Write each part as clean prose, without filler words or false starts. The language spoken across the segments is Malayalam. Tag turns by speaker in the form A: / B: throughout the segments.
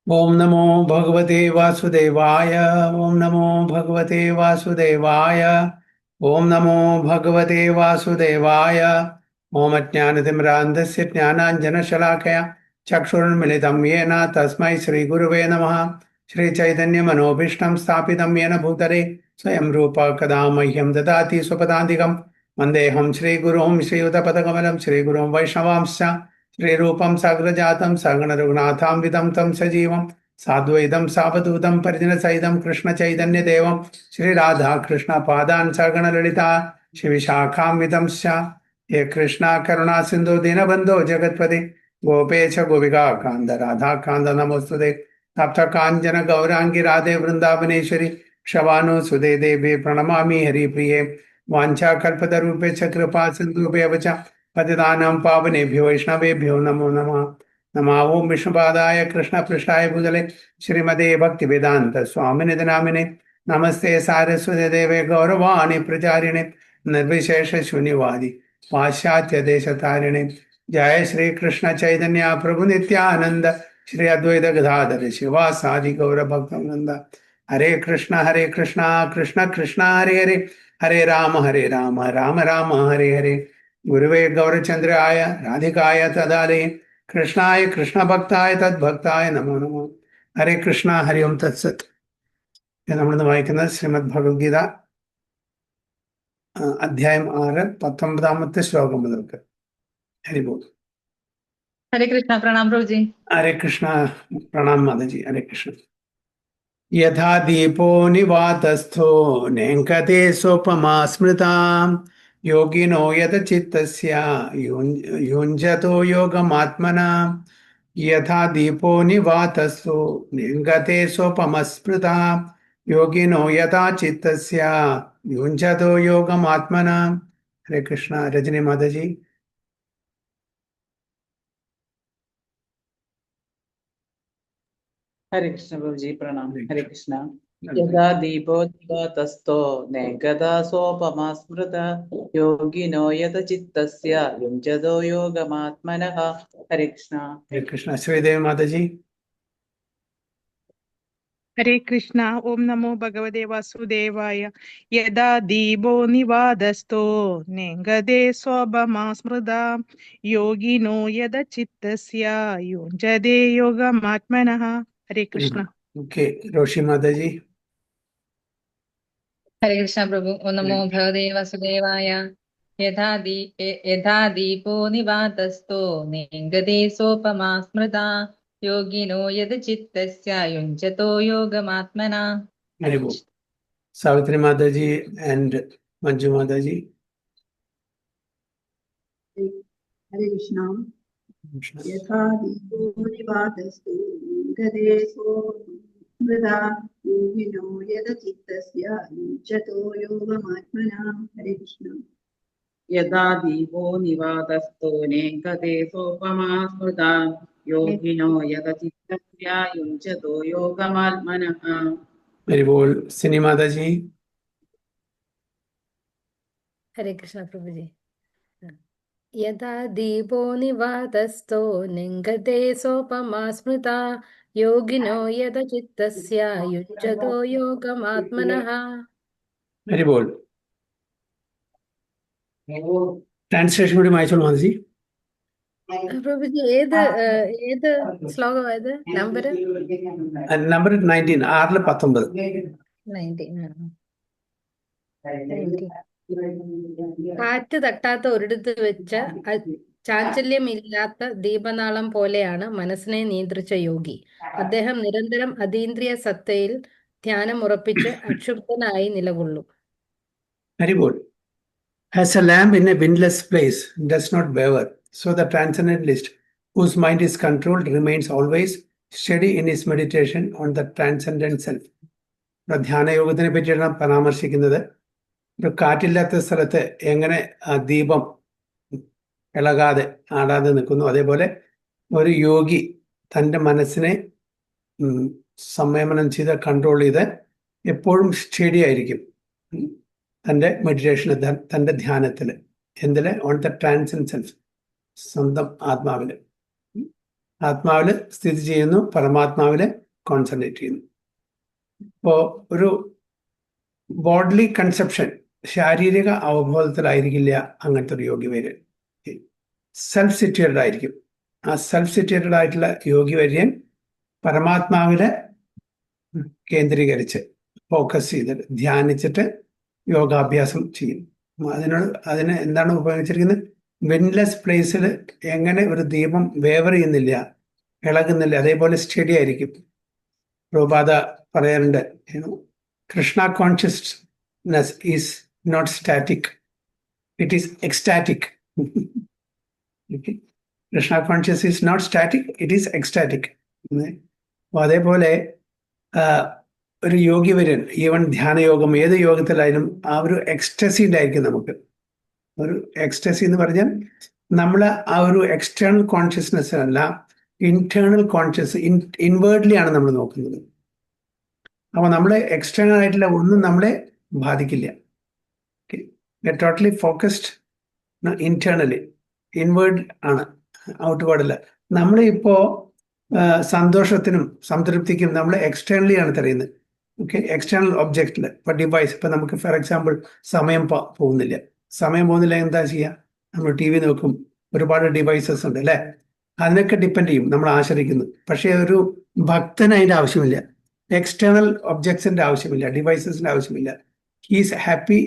A: ओम नमो भगवते वासुदेवाय। ओम नमो भगवते वासुदेवाय। ओम नमो भगवते वासुदेवाय। ओम अज्ञानतिमिरान्धस्य ज्ञानाञ्जनशलाकया चक्षुर्मिलितं येन तस्मै श्रीगुरुवे नमः। श्रीचैतन्यमनोभीष्टं स्थापितं येन भूतले स्वयं रूप कदा मह्यं ददाति स्वपदान्तिकं। वन्देऽहं श्रीगुरुं श्रीयुतपदकमलं श्रीगुरुं वैष्णवांश्च श्रीरूपं साग्रजातं सगणरघुनाथान्वितं तं सजीवं साद्वैतं सावधूतं परिजनसहितं कृष्णचैतन्यदेवं श्रीराधाकृष्णपादान् सगणललिता शिविशाखान्वितंश्च हे कृष्णा करुणा सिन्धु दीनबन्धो जगत्पते गोपेश गोपिका कान्त राधाकान्त नमोस्तुते तप्त काञ्चन गौराङ्गी राधे वृन्दावनेश्वरी क्षवानुसुते देवी प्रणमामि हरिप्रिये वाञ्छाकल्पतरुभ्यश्च कृपा सिन्धुभ्येव च पतितानां पावनेभ्यो वैष्णवेभ्यो नमो नमः। नमः ओं विष्णुपादाय कृष्णपृष्ठाय भूतले श्रीमते भक्तिवेदान्त स्वामिनिधि नामिने नमस्ते सारस्वती देवे गौरवाणी प्रचारिणे निर्विशेष शून्यवादी पाश्चात्य देशतारिणे। जय श्री कृष्ण चैतन्य प्रभु नित्यानंद श्री अद्वैत गदाधर शिवासादि गौर भक्तवृंद। हरे कृष्णा कृष्ण कृष्ण हरे हरे, हरे राम राम राम हरे हरे। गुरुवे गौरचंद्राय राधिकाय तदालये कृष्णाय कृष्ण भक्ताय तद्भक्ताय नमो नमो। ഹരേ കൃഷ്ണ ഹരി ഓം തത്സത്. നമ്മളിന്ന് വായിക്കുന്നത് ശ്രീമദ് ഭഗവത്ഗീത അധ്യായം 6 19ാമത്തെ ശ്ലോകം മുതൽക്ക്. ഹരിബോൾ.
B: हरे कृष्णा। प्रणाम प्रभु जी।
A: हरे कृष्ण। प्रणाम माताजी। हरे कृष्ण। यथा दीपो निवातस्थो नेङ्कते सोपमा स्मृता योगिनो यतचित्तस्य युञ्जतो योगमात्मना। यथा दीपो निवातस्थो नेङ्गते सोपमस्मृता योगिनो यथा चित्तस्य युञ्जतो योगमात्मना। हरे कृष्ण। रजनी माताजी।
C: हरे कृष्ण प्रभु जी। प्रणाम। हरे कृष्ण। यदा दीपो निवातस्थो नेगदा सोपमा स्मृता योगिनो यतचित्तस्य युञ्जतो योगमात्मनः। हरे कृष्ण।
A: हरे कृष्ण। श्रीदेवी माताजी।
D: हरे कृष्णा। ओम नमो भगवते वासुदेवाय। यदा दीपो निवातस्थो नेङ्गते सोपमा स्मृता योगिनो यतचित्तस्य युञ्जते योगमात्मनः। हरे कृष्ण।
A: ओके। रोशी माताजी।
B: हरे कृष्णा प्रभु। ओम नमो भगवते वासुदेवाय। यथा दीपो निवातस्थो नेङ्गते सोपमा स्मृता योगिनो यदचित्तस्य युञ्जतो योगमात्मना।
A: हरि बोल। सावित्री माताजी एंड मंजू माताजी।
E: हरे कृष्णा। यथा दीपो निवातस्थो नेङ्गते सोपमा योगिनो यतचित्तस्य युञ्जतो योगमात्मना। हरे कृष्ण।
C: यदा दीपो निवातस्थो नेङ्गते सोपमा स्मृता योगिनो यतचित्तस्य युञ्जतो योगमात्मनः।
A: हरि बोल। सिनी माताजी।
F: हरे कृष्ण प्रभु जी। यदा दीपो निवातस्थो नेङ्गते सोपमा स्मृता योगिनो यतचित्तस्य युञ्जतो योगमात्मनः।
A: हरि बोल। ട്രാൻസ്ലേഷൻ കൂടി വായിച്ചോളൂ മാതാജി.
F: प्रभु जी ഏത് ശ്ലോകം ഏത് നമ്പർ?
A: നമ്പർ 19, 6-19.
F: 19. കാറ്റ് തട്ടാത്ത ഒരിടത്ത് വെച്ച് ചാഞ്ചല്യമില്ലാത്ത ദീപനാളം പോലെയാണ് മനസ്സിനെ നിയന്ത്രിച്ച യോഗി. അദ്ദേഹം നിരന്തരം അതീന്ദ്രിയ സത്തയിൽ ധ്യാനം ഉറപ്പിച്ച് അക്ഷുബ്ധനായി നിലകൊള്ളും.
A: Very good. As a lamp in a windless place does not waver, so the transcendentalist, whose mind is controlled, remains always steady in his meditation on the transcendent self. ധ്യാനയോഗത്തിനെ പറ്റിയാണ് പരാമർശിക്കുന്നത്. ഒരു കാറ്റില്ലാത്ത സ്ഥലത്ത് എങ്ങനെ ആ ദീപം ഇളകാതെ ആടാതെ നിൽക്കുന്നു, അതേപോലെ ഒരു യോഗി തൻ്റെ മനസ്സിനെ സംയമനം ചെയ്ത് കൺട്രോൾ ചെയ്ത് എപ്പോഴും സ്റ്റഡി ആയിരിക്കും തൻ്റെ മെഡിറ്റേഷന്, തൻ്റെ ധ്യാനത്തിൽ. എന്തില്? ഓൺ ദ ട്രാൻസെൻഡ് സെൽഫ്, സ്വന്തം ആത്മാവില്. ആത്മാവില് സ്ഥിതി ചെയ്യുന്നു, പരമാത്മാവില് കോൺസെൻട്രേറ്റ് ചെയ്യുന്നു. ഇപ്പോ ഒരു ബോഡ്ലി കൺസെപ്ഷൻ, ശാരീരിക അവബോധത്തിലായിരിക്കില്ല അങ്ങനത്തെ ഒരു യോഗി വര്യൻ. സെൽഫ് സിറ്റുവേറ്റഡ് ആയിരിക്കും. ആ സെൽഫ് സിറ്റുവേറ്റഡ് ആയിട്ടുള്ള യോഗി വര്യൻ പരമാത്മാവിലെ കേന്ദ്രീകരിച്ച് ഫോക്കസ് ചെയ്തിട്ട് ധ്യാനിച്ചിട്ട് യോഗാഭ്യാസം ചെയ്യും. അതിന് എന്താണ് ഉപയോഗിച്ചിരിക്കുന്നത്? വിൻലെസ് പ്ലേസിൽ എങ്ങനെ ഒരു ദീപം വേവർ ചെയ്യുന്നില്ല, ഇളകുന്നില്ല, അതേപോലെ സ്റ്റഡി ആയിരിക്കും. പ്രഭുപാദ പറയാറുണ്ട്, Krishna consciousness is not static, it is ecstatic. Krishna conscious is not static, it is ecstatic. അപ്പോൾ അതേപോലെ ഒരു യോഗി വര്യൻ, ഈവൻ ധ്യാനയോഗം, ഏത് യോഗത്തിലായാലും ആ ഒരു എക്സ്റ്റസിയിലായിരിക്കും നമുക്ക്. ഒരു എക്സ്റ്റസി എന്ന് പറഞ്ഞാൽ നമ്മൾ ആ ഒരു എക്സ്റ്റേണൽ കോൺഷ്യസ്നെസ് അല്ല, ഇന്റേണൽ കോൺഷ്യസ്, ഇൻവേർഡ്ലി ആണ് നമ്മൾ നോക്കുന്നത്. അപ്പോൾ നമ്മൾ എക്സ്റ്റേണൽ ആയിട്ടുള്ള ഒന്നും നമ്മളെ ബാധിക്കില്ല. ടോട്ടലി ഫോക്കസ്ഡ് ഇന്റേണലി, ഇൻവേർഡ് ആണ്, ഔട്ട്വേർഡ് അല്ല. നമ്മളിപ്പോ സന്തോഷത്തിനും സംതൃപ്തിക്കും നമ്മൾ എക്സ്റ്റേണലി ആണ് തെരയുന്നത്. Okay, external ഒബ്ജക്റ്റിൽ. ഇപ്പൊ ഡിവൈസ്, ഇപ്പൊ നമുക്ക് ഫോർ എക്സാമ്പിൾ സമയം പോകുന്നില്ല, എന്താ ചെയ്യുക? നമ്മൾ ടി വി നോക്കും, ഒരുപാട് ഡിവൈസസ് ഉണ്ട് അല്ലെ, അതിനൊക്കെ ഡിപ്പെൻഡ് ചെയ്യും, നമ്മൾ ആശ്രയിക്കുന്നു. പക്ഷേ ഒരു ഭക്തന് അതിന്റെ ആവശ്യമില്ല, എക്സ്റ്റേണൽ ഒബ്ജക്ട്സിന്റെ ആവശ്യമില്ല, ഡിവൈസസിന്റെ ആവശ്യമില്ല. He's happy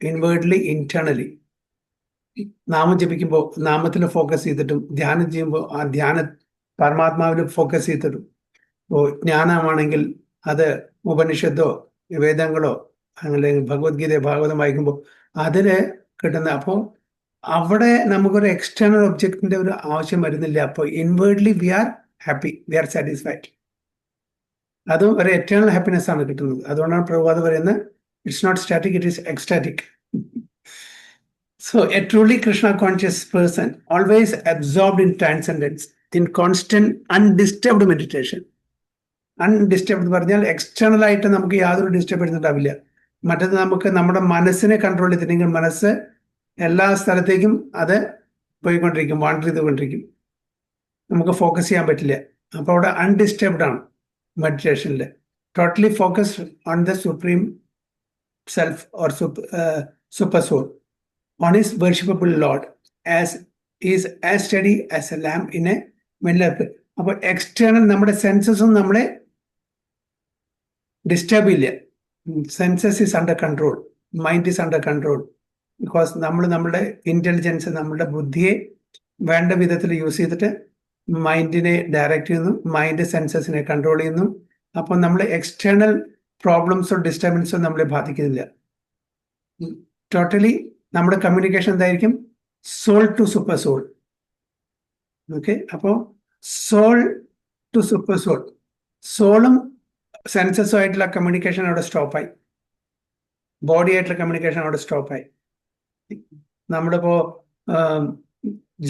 A: inwardly, internally. നാമം ജപിക്കുമ്പോൾ നാമത്തിൽ ഫോക്കസ് ചെയ്തിട്ടും, ധ്യാനം ചെയ്യുമ്പോൾ ആ ധ്യാന പരമാത്മാവിൽ ഫോക്കസ് ചെയ്തിട്ടും. ഇപ്പോൾ ജ്ഞാനമാണെങ്കിൽ അത് ഉപനിഷത്തോ വേദങ്ങളോ അല്ലെങ്കിൽ ഭഗവത്ഗീത ഭാഗവതം വായിക്കുമ്പോൾ അതില് കിട്ടുന്ന, അപ്പോൾ അവിടെ നമുക്കൊരു എക്സ്റ്റേണൽ ഒബ്ജക്റ്റിന്റെ ഒരു ആവശ്യം വരുന്നില്ല. അപ്പോൾ inwardly we are happy, we are satisfied. അതും ഒരു എറ്റേണൽ ഹാപ്പിനെസ് ആണ് കിട്ടുന്നത്. അതുകൊണ്ടാണ് പ്രഭുപാദ് പറയുന്നത്, it's not static, it is ecstatic. So a truly Krishna conscious person, always absorbed in transcendence, in constant undisturbed meditation. Undisturbed പറഞ്ഞാൽ എക്സ്റ്റേണൽ ആയിട്ട് നമുക്ക് യാതൊരു ഡിസ്റ്റർബൻസ് ഉണ്ടാവില്ല. മറ്റത് നമുക്ക് നമ്മുടെ മനസ്സിനെ കൺട്രോൾ ചെയ്തിട്ടുണ്ടെങ്കിൽ മനസ്സ് എല്ലാ സ്ഥലത്തേക്കും അത് പോയിക്കൊണ്ടിരിക്കും, വാണ്ടർ ചെയ്തുകൊണ്ടിരിക്കും, നമുക്ക് ഫോക്കസ് ചെയ്യാൻ പറ്റില്ല. അപ്പോൾ അവിടെ അൺഡിസ്റ്റർബ്ഡ് ആണ് മെഡിറ്റേഷനിൽ. Totally focused on the supreme self or super soul, on his worshipable Lord, as steady as a lamp in a middle. അപ്പോൾ എക്സ്റ്റേണൽ നമ്മുടെ സെൻസസും നമ്മളെ ഡിസ്റ്റർബ് ഇല്ല. Census is under control, mind is under control. Because നമ്മുടെ ഇന്റലിജൻസ്, നമ്മുടെ ബുദ്ധിയെ വേണ്ട വിധത്തിൽ യൂസ് ചെയ്തിട്ട് മൈൻഡിനെ ഡയറക്റ്റ് ചെയ്യുന്നു, മൈൻഡ് സെൻസസിനെ കൺട്രോൾ ചെയ്യുന്നു. അപ്പോൾ നമ്മൾ എക്സ്റ്റേണൽ പ്രോബ്ലംസോ ഡിസ്റ്റർബൻസോ നമ്മളെ ബാധിക്കുന്നില്ല. ടോട്ടലി നമ്മുടെ കമ്മ്യൂണിക്കേഷൻ എന്തായിരിക്കും? Soul to super soul. Okay, അപ്പോൾ സോൾ ടു സൂപ്പർ സോൾ, സോളും സെൻസസും ആയിട്ടുള്ള കമ്മ്യൂണിക്കേഷൻ അവിടെ സ്റ്റോപ്പായി, ബോഡി ആയിട്ടുള്ള കമ്മ്യൂണിക്കേഷൻ അവിടെ സ്റ്റോപ്പായി. നമ്മളിപ്പോ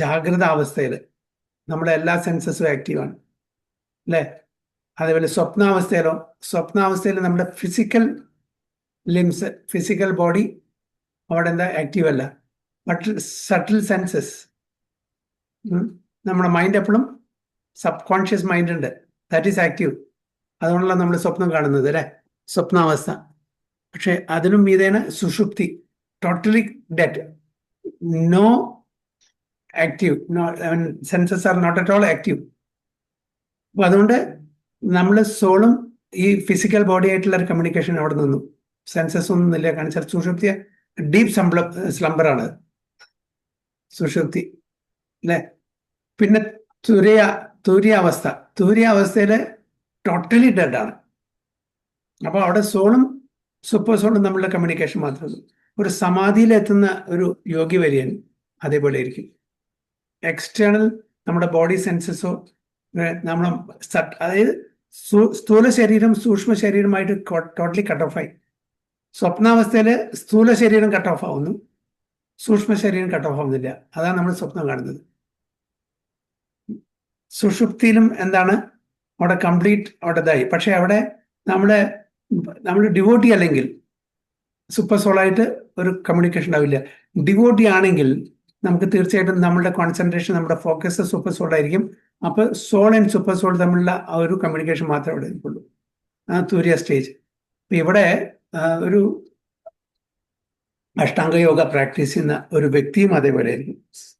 A: ജാഗ്രത അവസ്ഥയിൽ നമ്മുടെ എല്ലാ സെൻസസും ആക്റ്റീവാണ് അല്ലേ? അതേപോലെ സ്വപ്നാവസ്ഥയിൽ നമ്മുടെ ഫിസിക്കൽ ലിംസ്, ഫിസിക്കൽ ബോഡി അവിടെ എന്താ ആക്റ്റീവ് അല്ല. ബട്ട് സട്ടിൽ സെൻസസ്, നമ്മുടെ മൈൻഡ് എപ്പോഴും സബ് കോൺഷ്യസ് മൈൻഡ് ഉണ്ട്, ദാറ്റ് ഈസ് ആക്റ്റീവ്. അതുകൊണ്ടല്ല നമ്മൾ സ്വപ്നം കാണുന്നത് അല്ലെ, സ്വപ്നാവസ്ഥ. പക്ഷെ അതിനും മീതേന സുഷുപ്തി, totally dead, no active, senses are not at all active. അപ്പൊ അതുകൊണ്ട് നമ്മൾ സോളും ഈ ഫിസിക്കൽ ബോഡി ആയിട്ടുള്ള ഒരു കമ്മ്യൂണിക്കേഷൻ അവിടെ നിന്നു, സെൻസസ് ഒന്നും ഇല്ല. കാണിച്ചാൽ സുഷുപ്തി ഡീപ് സ്ലംബറാണ് സുഷുപ്തി അല്ലെ. പിന്നെ തുര്യാവസ്ഥയില് ടോട്ടലി ഡെഡ് ആണ്. അപ്പൊ അവിടെ സോളും സൂപ്പർ സോളും തമ്മിലുള്ള കമ്മ്യൂണിക്കേഷൻ മാത്രമേ. ഒരു സമാധിയിലെത്തുന്ന ഒരു യോഗി വര്യൻ അതേപോലെ ആയിരിക്കും. എക്സ്റ്റേണൽ നമ്മുടെ ബോഡി സെൻസസോ നമ്മളെ അതായത് സ്ഥൂല ശരീരം സൂക്ഷ്മ ശരീരമായിട്ട് ടോട്ടലി കട്ട് ഓഫ് ആയി. സ്വപ്നാവസ്ഥയിൽ സ്ഥൂല ശരീരം കട്ട് ഓഫ് ആവുന്നു, സൂക്ഷ്മ ശരീരം കട്ട് ഓഫ് ആവുന്നില്ല. അതാണ് നമ്മൾ സ്വപ്നം കാണുന്നത്. സുഷുപ്തിയിലും എന്താണ് അവിടെ കംപ്ലീറ്റ് അവിടെ ഇതായി. പക്ഷെ അവിടെ നമ്മൾ ഡിവോട്ടി അല്ലെങ്കിൽ സൂപ്പർ സോളായിട്ട് ഒരു കമ്മ്യൂണിക്കേഷൻ ഉണ്ടാവില്ല. ഡിവോട്ടി ആണെങ്കിൽ നമുക്ക് തീർച്ചയായിട്ടും നമ്മളുടെ കോൺസെൻട്രേഷൻ, നമ്മുടെ ഫോക്കസ് സൂപ്പർ സോളായിരിക്കും. അപ്പൊ സോൾ ആൻഡ് സൂപ്പർ സോൾ തമ്മിലുള്ള ആ ഒരു കമ്മ്യൂണിക്കേഷൻ മാത്രമേ അവിടെ നിൽക്കുള്ളൂ, ആ തുര്യ സ്റ്റേജ്. ഇവിടെ ഒരു അഷ്ടാംഗയോഗ പ്രാക്ടീസ് ചെയ്യുന്ന ഒരു വ്യക്തിയും അതേപോലെ ആയിരിക്കും.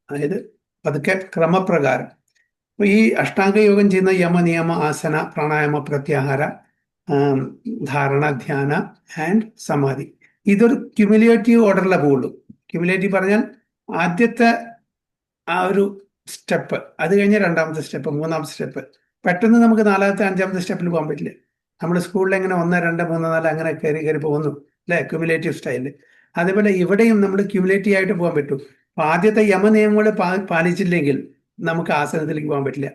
A: അതായത് പതുക്കെ ക്രമപ്രകാരം അപ്പൊ ഈ അഷ്ടാംഗയോഗം ചെയ്യുന്ന യമ, നിയമ, ആസന, പ്രാണായാമ, പ്രത്യാഹാര, ധാരണ, ധ്യാന ആൻഡ് സമാധി, ഇതൊരു ക്യുമുലേറ്റീവ് ഓർഡറിലെ പോകുള്ളൂ. ക്യുമുലേറ്റീവ് പറഞ്ഞാൽ ആദ്യത്തെ ആ ഒരു സ്റ്റെപ്പ്, അത് കഴിഞ്ഞ് രണ്ടാമത്തെ സ്റ്റെപ്പ്, മൂന്നാമത്തെ സ്റ്റെപ്പ്. പെട്ടെന്ന് നമുക്ക് നാലാമത്തെ അഞ്ചാമത്തെ സ്റ്റെപ്പിൽ പോകാൻ പറ്റില്ല. നമ്മുടെ സ്കൂളിൽ എങ്ങനെ 1, 2, 3, 4 അങ്ങനെ കയറി പോകുന്നു അല്ലെ, ക്യുമുലേറ്റീവ് സ്റ്റൈലിൽ. അതേപോലെ ഇവിടെയും നമ്മൾ ക്യുമുലേറ്റീവ് ആയിട്ട് പോകാൻ പറ്റും. അപ്പൊ ആദ്യത്തെ യമനിയമങ്ങൾ പാലിച്ചില്ലെങ്കിൽ നമുക്ക് ആസനത്തിലേക്ക് പോകാൻ പറ്റില്ല.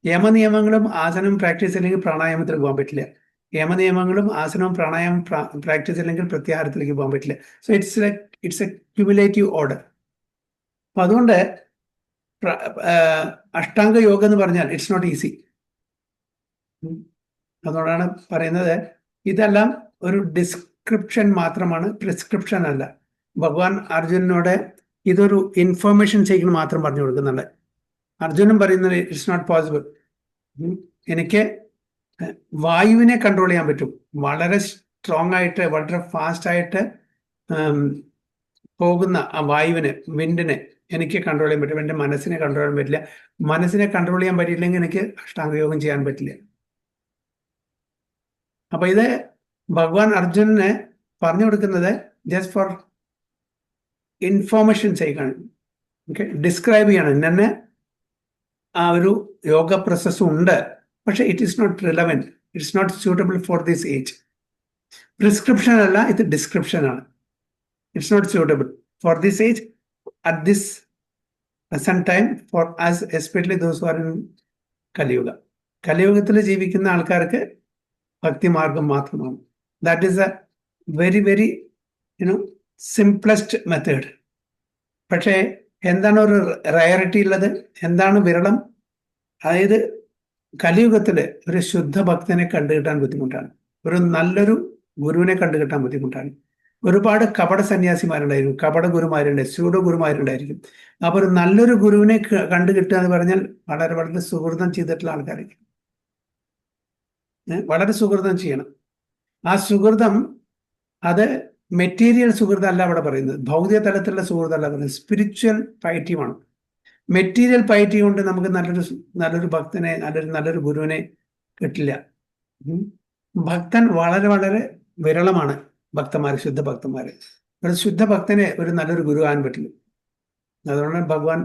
A: യമനിയമങ്ങളും ആസനവും പ്രാക്ടീസ് ഇല്ലെങ്കിൽ പ്രാണായാമത്തിൽ പോകാൻ പറ്റില്ല. യമനിയമങ്ങളും ആസനവും പ്രാണായാമം പ്രാക്ടീസ് ഇല്ലെങ്കിൽ പ്രത്യാഹാരത്തിലേക്ക് പോകാൻ പറ്റില്ല. So it's A cumulative order. അപ്പൊ അതുകൊണ്ട് അഷ്ടാംഗ യോഗ എന്ന് പറഞ്ഞാൽ ഇറ്റ്സ് നോട്ട് ഈസി. അതുകൊണ്ടാണ് പറയുന്നത് ഇതെല്ലാം ഒരു ഡിസ്ക്രിപ്ഷൻ മാത്രമാണ്, പ്രിസ്ക്രിപ്ഷൻ അല്ല. ഭഗവാൻ അർജുനനോട് ഇതൊരു ഇൻഫർമേഷൻ ചെയ്യുന്നത് മാത്രം പറഞ്ഞു കൊടുക്കുന്നുണ്ട്. അർജുനൻ പറയുന്നത് ഇറ്റ്സ് നോട്ട് പോസിബിൾ. എനിക്ക് വായുവിനെ കൺട്രോൾ ചെയ്യാൻ പറ്റും, വളരെ സ്ട്രോങ് ആയിട്ട് വളരെ ഫാസ്റ്റ് ആയിട്ട് പോകുന്ന ആ വായുവിനെ, വിൻഡിനെ എനിക്ക് കൺട്രോൾ ചെയ്യാൻ പറ്റും. എൻ്റെ മനസ്സിനെ കൺട്രോൾ ചെയ്യാൻ പറ്റില്ല. മനസ്സിനെ കൺട്രോൾ ചെയ്യാൻ പറ്റിയില്ലെങ്കിൽ എനിക്ക് അഷ്ടാംഗയോഗം ചെയ്യാൻ പറ്റില്ല. അപ്പൊ ഇത് ഭഗവാൻ അർജുനനെ പറഞ്ഞു കൊടുക്കുന്നത് ജസ്റ്റ് ഫോർ ഇൻഫോർമേഷൻ ചെയ്യണം, ഓക്കെ, ഡിസ്ക്രൈബ് ചെയ്യണം. ഇന്നെ ആ ഒരു യോഗ പ്രോസസ് ഉണ്ട്, പക്ഷെ it is not relevant, it's not suitable for this age. Prescription അല്ല, ഇത് ഡിസ്ക്രിപ്ഷൻ ആണ്. It's not suitable for this age at this present time for us, especially those who are in കലിയുഗ. കലിയുഗത്തിൽ ജീവിക്കുന്ന ആൾക്കാർക്ക് ഭക്തിമാർഗം മാത്രമാണ്. That is A very very simplest method. പക്ഷേ എന്താണ് ഒരു റയറിറ്റി ഉള്ളത്, എന്താണ് വിരളം? അതായത് കലിയുഗത്തിൽ ഒരു ശുദ്ധ ഭക്തനെ കണ്ടുകിട്ടാൻ ബുദ്ധിമുട്ടാണ്, ഒരു നല്ലൊരു ഗുരുവിനെ കണ്ടുകിട്ടാൻ ബുദ്ധിമുട്ടാണ്. ഒരുപാട് കപട സന്യാസിമാരുണ്ടായിരിക്കും, കപട ഗുരുമാരുണ്ടായിരിക്കും, സ്യൂഡോ ഗുരുമാരുണ്ടായിരിക്കും. അപ്പൊ ഒരു നല്ലൊരു ഗുരുവിനെ കണ്ടു കിട്ടുക എന്ന് പറഞ്ഞാൽ വളരെ വളരെ സുഹൃതം ചെയ്തിട്ടുള്ള ആൾക്കാരായിരിക്കും. വളരെ സുഹൃതം ചെയ്യണം. ആ സുഹൃതം അത് മെറ്റീരിയൽ സുഹൃതം അല്ല അവിടെ പറയുന്നത്, ഭൗതിക തലത്തിലുള്ള സുഹൃതം അല്ല പറയുന്നത്, സ്പിരിച്വൽ പൈറ്റിയുമാണ്. മെറ്റീരിയൽ പൈറ്റി കൊണ്ട് നമുക്ക് നല്ലൊരു ഭക്തനെ, നല്ലൊരു ഗുരുവിനെ കിട്ടില്ല. ഭക്തൻ വളരെ വളരെ വിരളമാണ്. ഭക്തന്മാര്, ശുദ്ധ ഭക്തന്മാര്. ഒരു ശുദ്ധ ഭക്തനെ ഒരു നല്ലൊരു ഗുരു ആകാൻ പറ്റില്ല. അതുകൊണ്ട് ഭഗവാൻ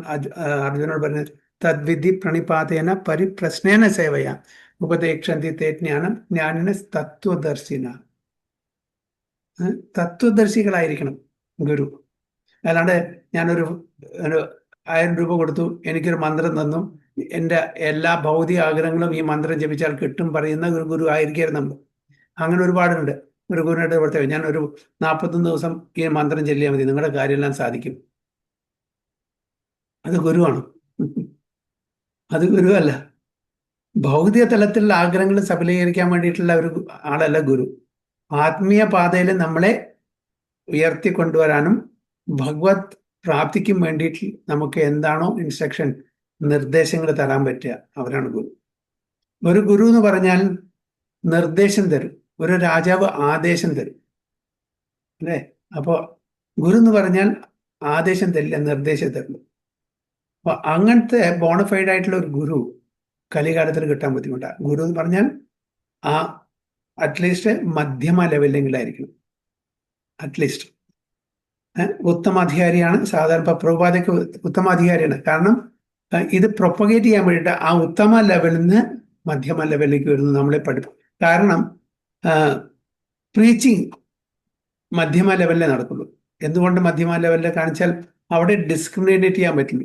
A: അർജുനോട് പറഞ്ഞത് തദ്വിധി പ്രണിപാതേന പരിപ്രശ്നേന സേവയ ഉപദേക്ഷന്തി തേ ജ്ഞാനം ജ്ഞാനിനെ തത്വദർശിന. തത്വദർശികളായിരിക്കണം ഗുരു. അല്ലാണ്ട് ഞാനൊരു 1000 രൂപ കൊടുത്തു, എനിക്കൊരു മന്ത്രം തന്നു, എൻ്റെ എല്ലാ ഭൗതിക ആഗ്രഹങ്ങളും ഈ മന്ത്രം ജപിച്ചാൽ കിട്ടും പറയുന്ന ഒരു ഗുരു ആയിരിക്കരുത് നമ്മൾ. അങ്ങനെ ഒരുപാടുണ്ട്. ഒരു ഗുരുവിനായിട്ട് പ്രത്യേകം ഞാൻ ഒരു 41 ദിവസം ഈ മന്ത്രം ചൊല്ലിയാൽ മതി, നിങ്ങളുടെ കാര്യമെല്ലാം സാധിക്കും. അത് ഗുരുവാണ്? അത് ഗുരുവല്ല. ഭൗതിക തലത്തിലുള്ള ആഗ്രഹങ്ങൾ സഫലീകരിക്കാൻ വേണ്ടിയിട്ടുള്ള ഒരു ആളല്ല ഗുരു. ആത്മീയ പാതയിൽ നമ്മളെ ഉയർത്തിക്കൊണ്ടുവരാനും ഭഗവത് പ്രാപ്തിക്കും വേണ്ടിയിട്ട് നമുക്ക് എന്താണോ ഇൻസ്ട്രക്ഷൻ, നിർദ്ദേശങ്ങൾ തരാൻ പറ്റുക, അവരാണ് ഗുരു. ഒരു ഗുരു എന്ന് പറഞ്ഞാൽ നിർദ്ദേശം തരും, ഒരു രാജാവ് ആദേശം തരും അല്ലേ? അപ്പോ ഗുരു എന്ന് പറഞ്ഞാൽ ആദേശം തരില്ല, നിർദ്ദേശം തരുള്ളൂ. അപ്പൊ അങ്ങനത്തെ ബോണഫൈഡ് ആയിട്ടുള്ള ഒരു ഗുരു കലികാലത്തിൽ കിട്ടാൻ ബുദ്ധിമുട്ടാണ്. ഗുരു എന്ന് പറഞ്ഞാൽ ആ അറ്റ്ലീസ്റ്റ് മധ്യമ ലെവലിലെങ്കിലായിരിക്കണം. അറ്റ്ലീസ്റ്റ് ഉത്തമാധികാരിയാണ് സാധാരണ. ഇപ്പൊ പ്രഭുപാദയ്ക്ക് ഉത്തമാധികാരിയാണ്. കാരണം ഇത് പ്രൊപ്പഗേറ്റ് ചെയ്യാൻ വേണ്ടിയിട്ട് ആ ഉത്തമ ലെവലിൽ നിന്ന് മധ്യമ ലെവലിലേക്ക് വരുന്നത് നമ്മളെ പഠിക്കും. കാരണം പ്രീച്ചിങ് മധ്യമ ലെവലിലേ നടക്കുള്ളൂ. എന്തുകൊണ്ട് മധ്യമ ലെവലിൽ കാണിച്ചാൽ അവിടെ ഡിസ്ക്രിമിനേറ്റ് ചെയ്യാൻ പറ്റില്ല.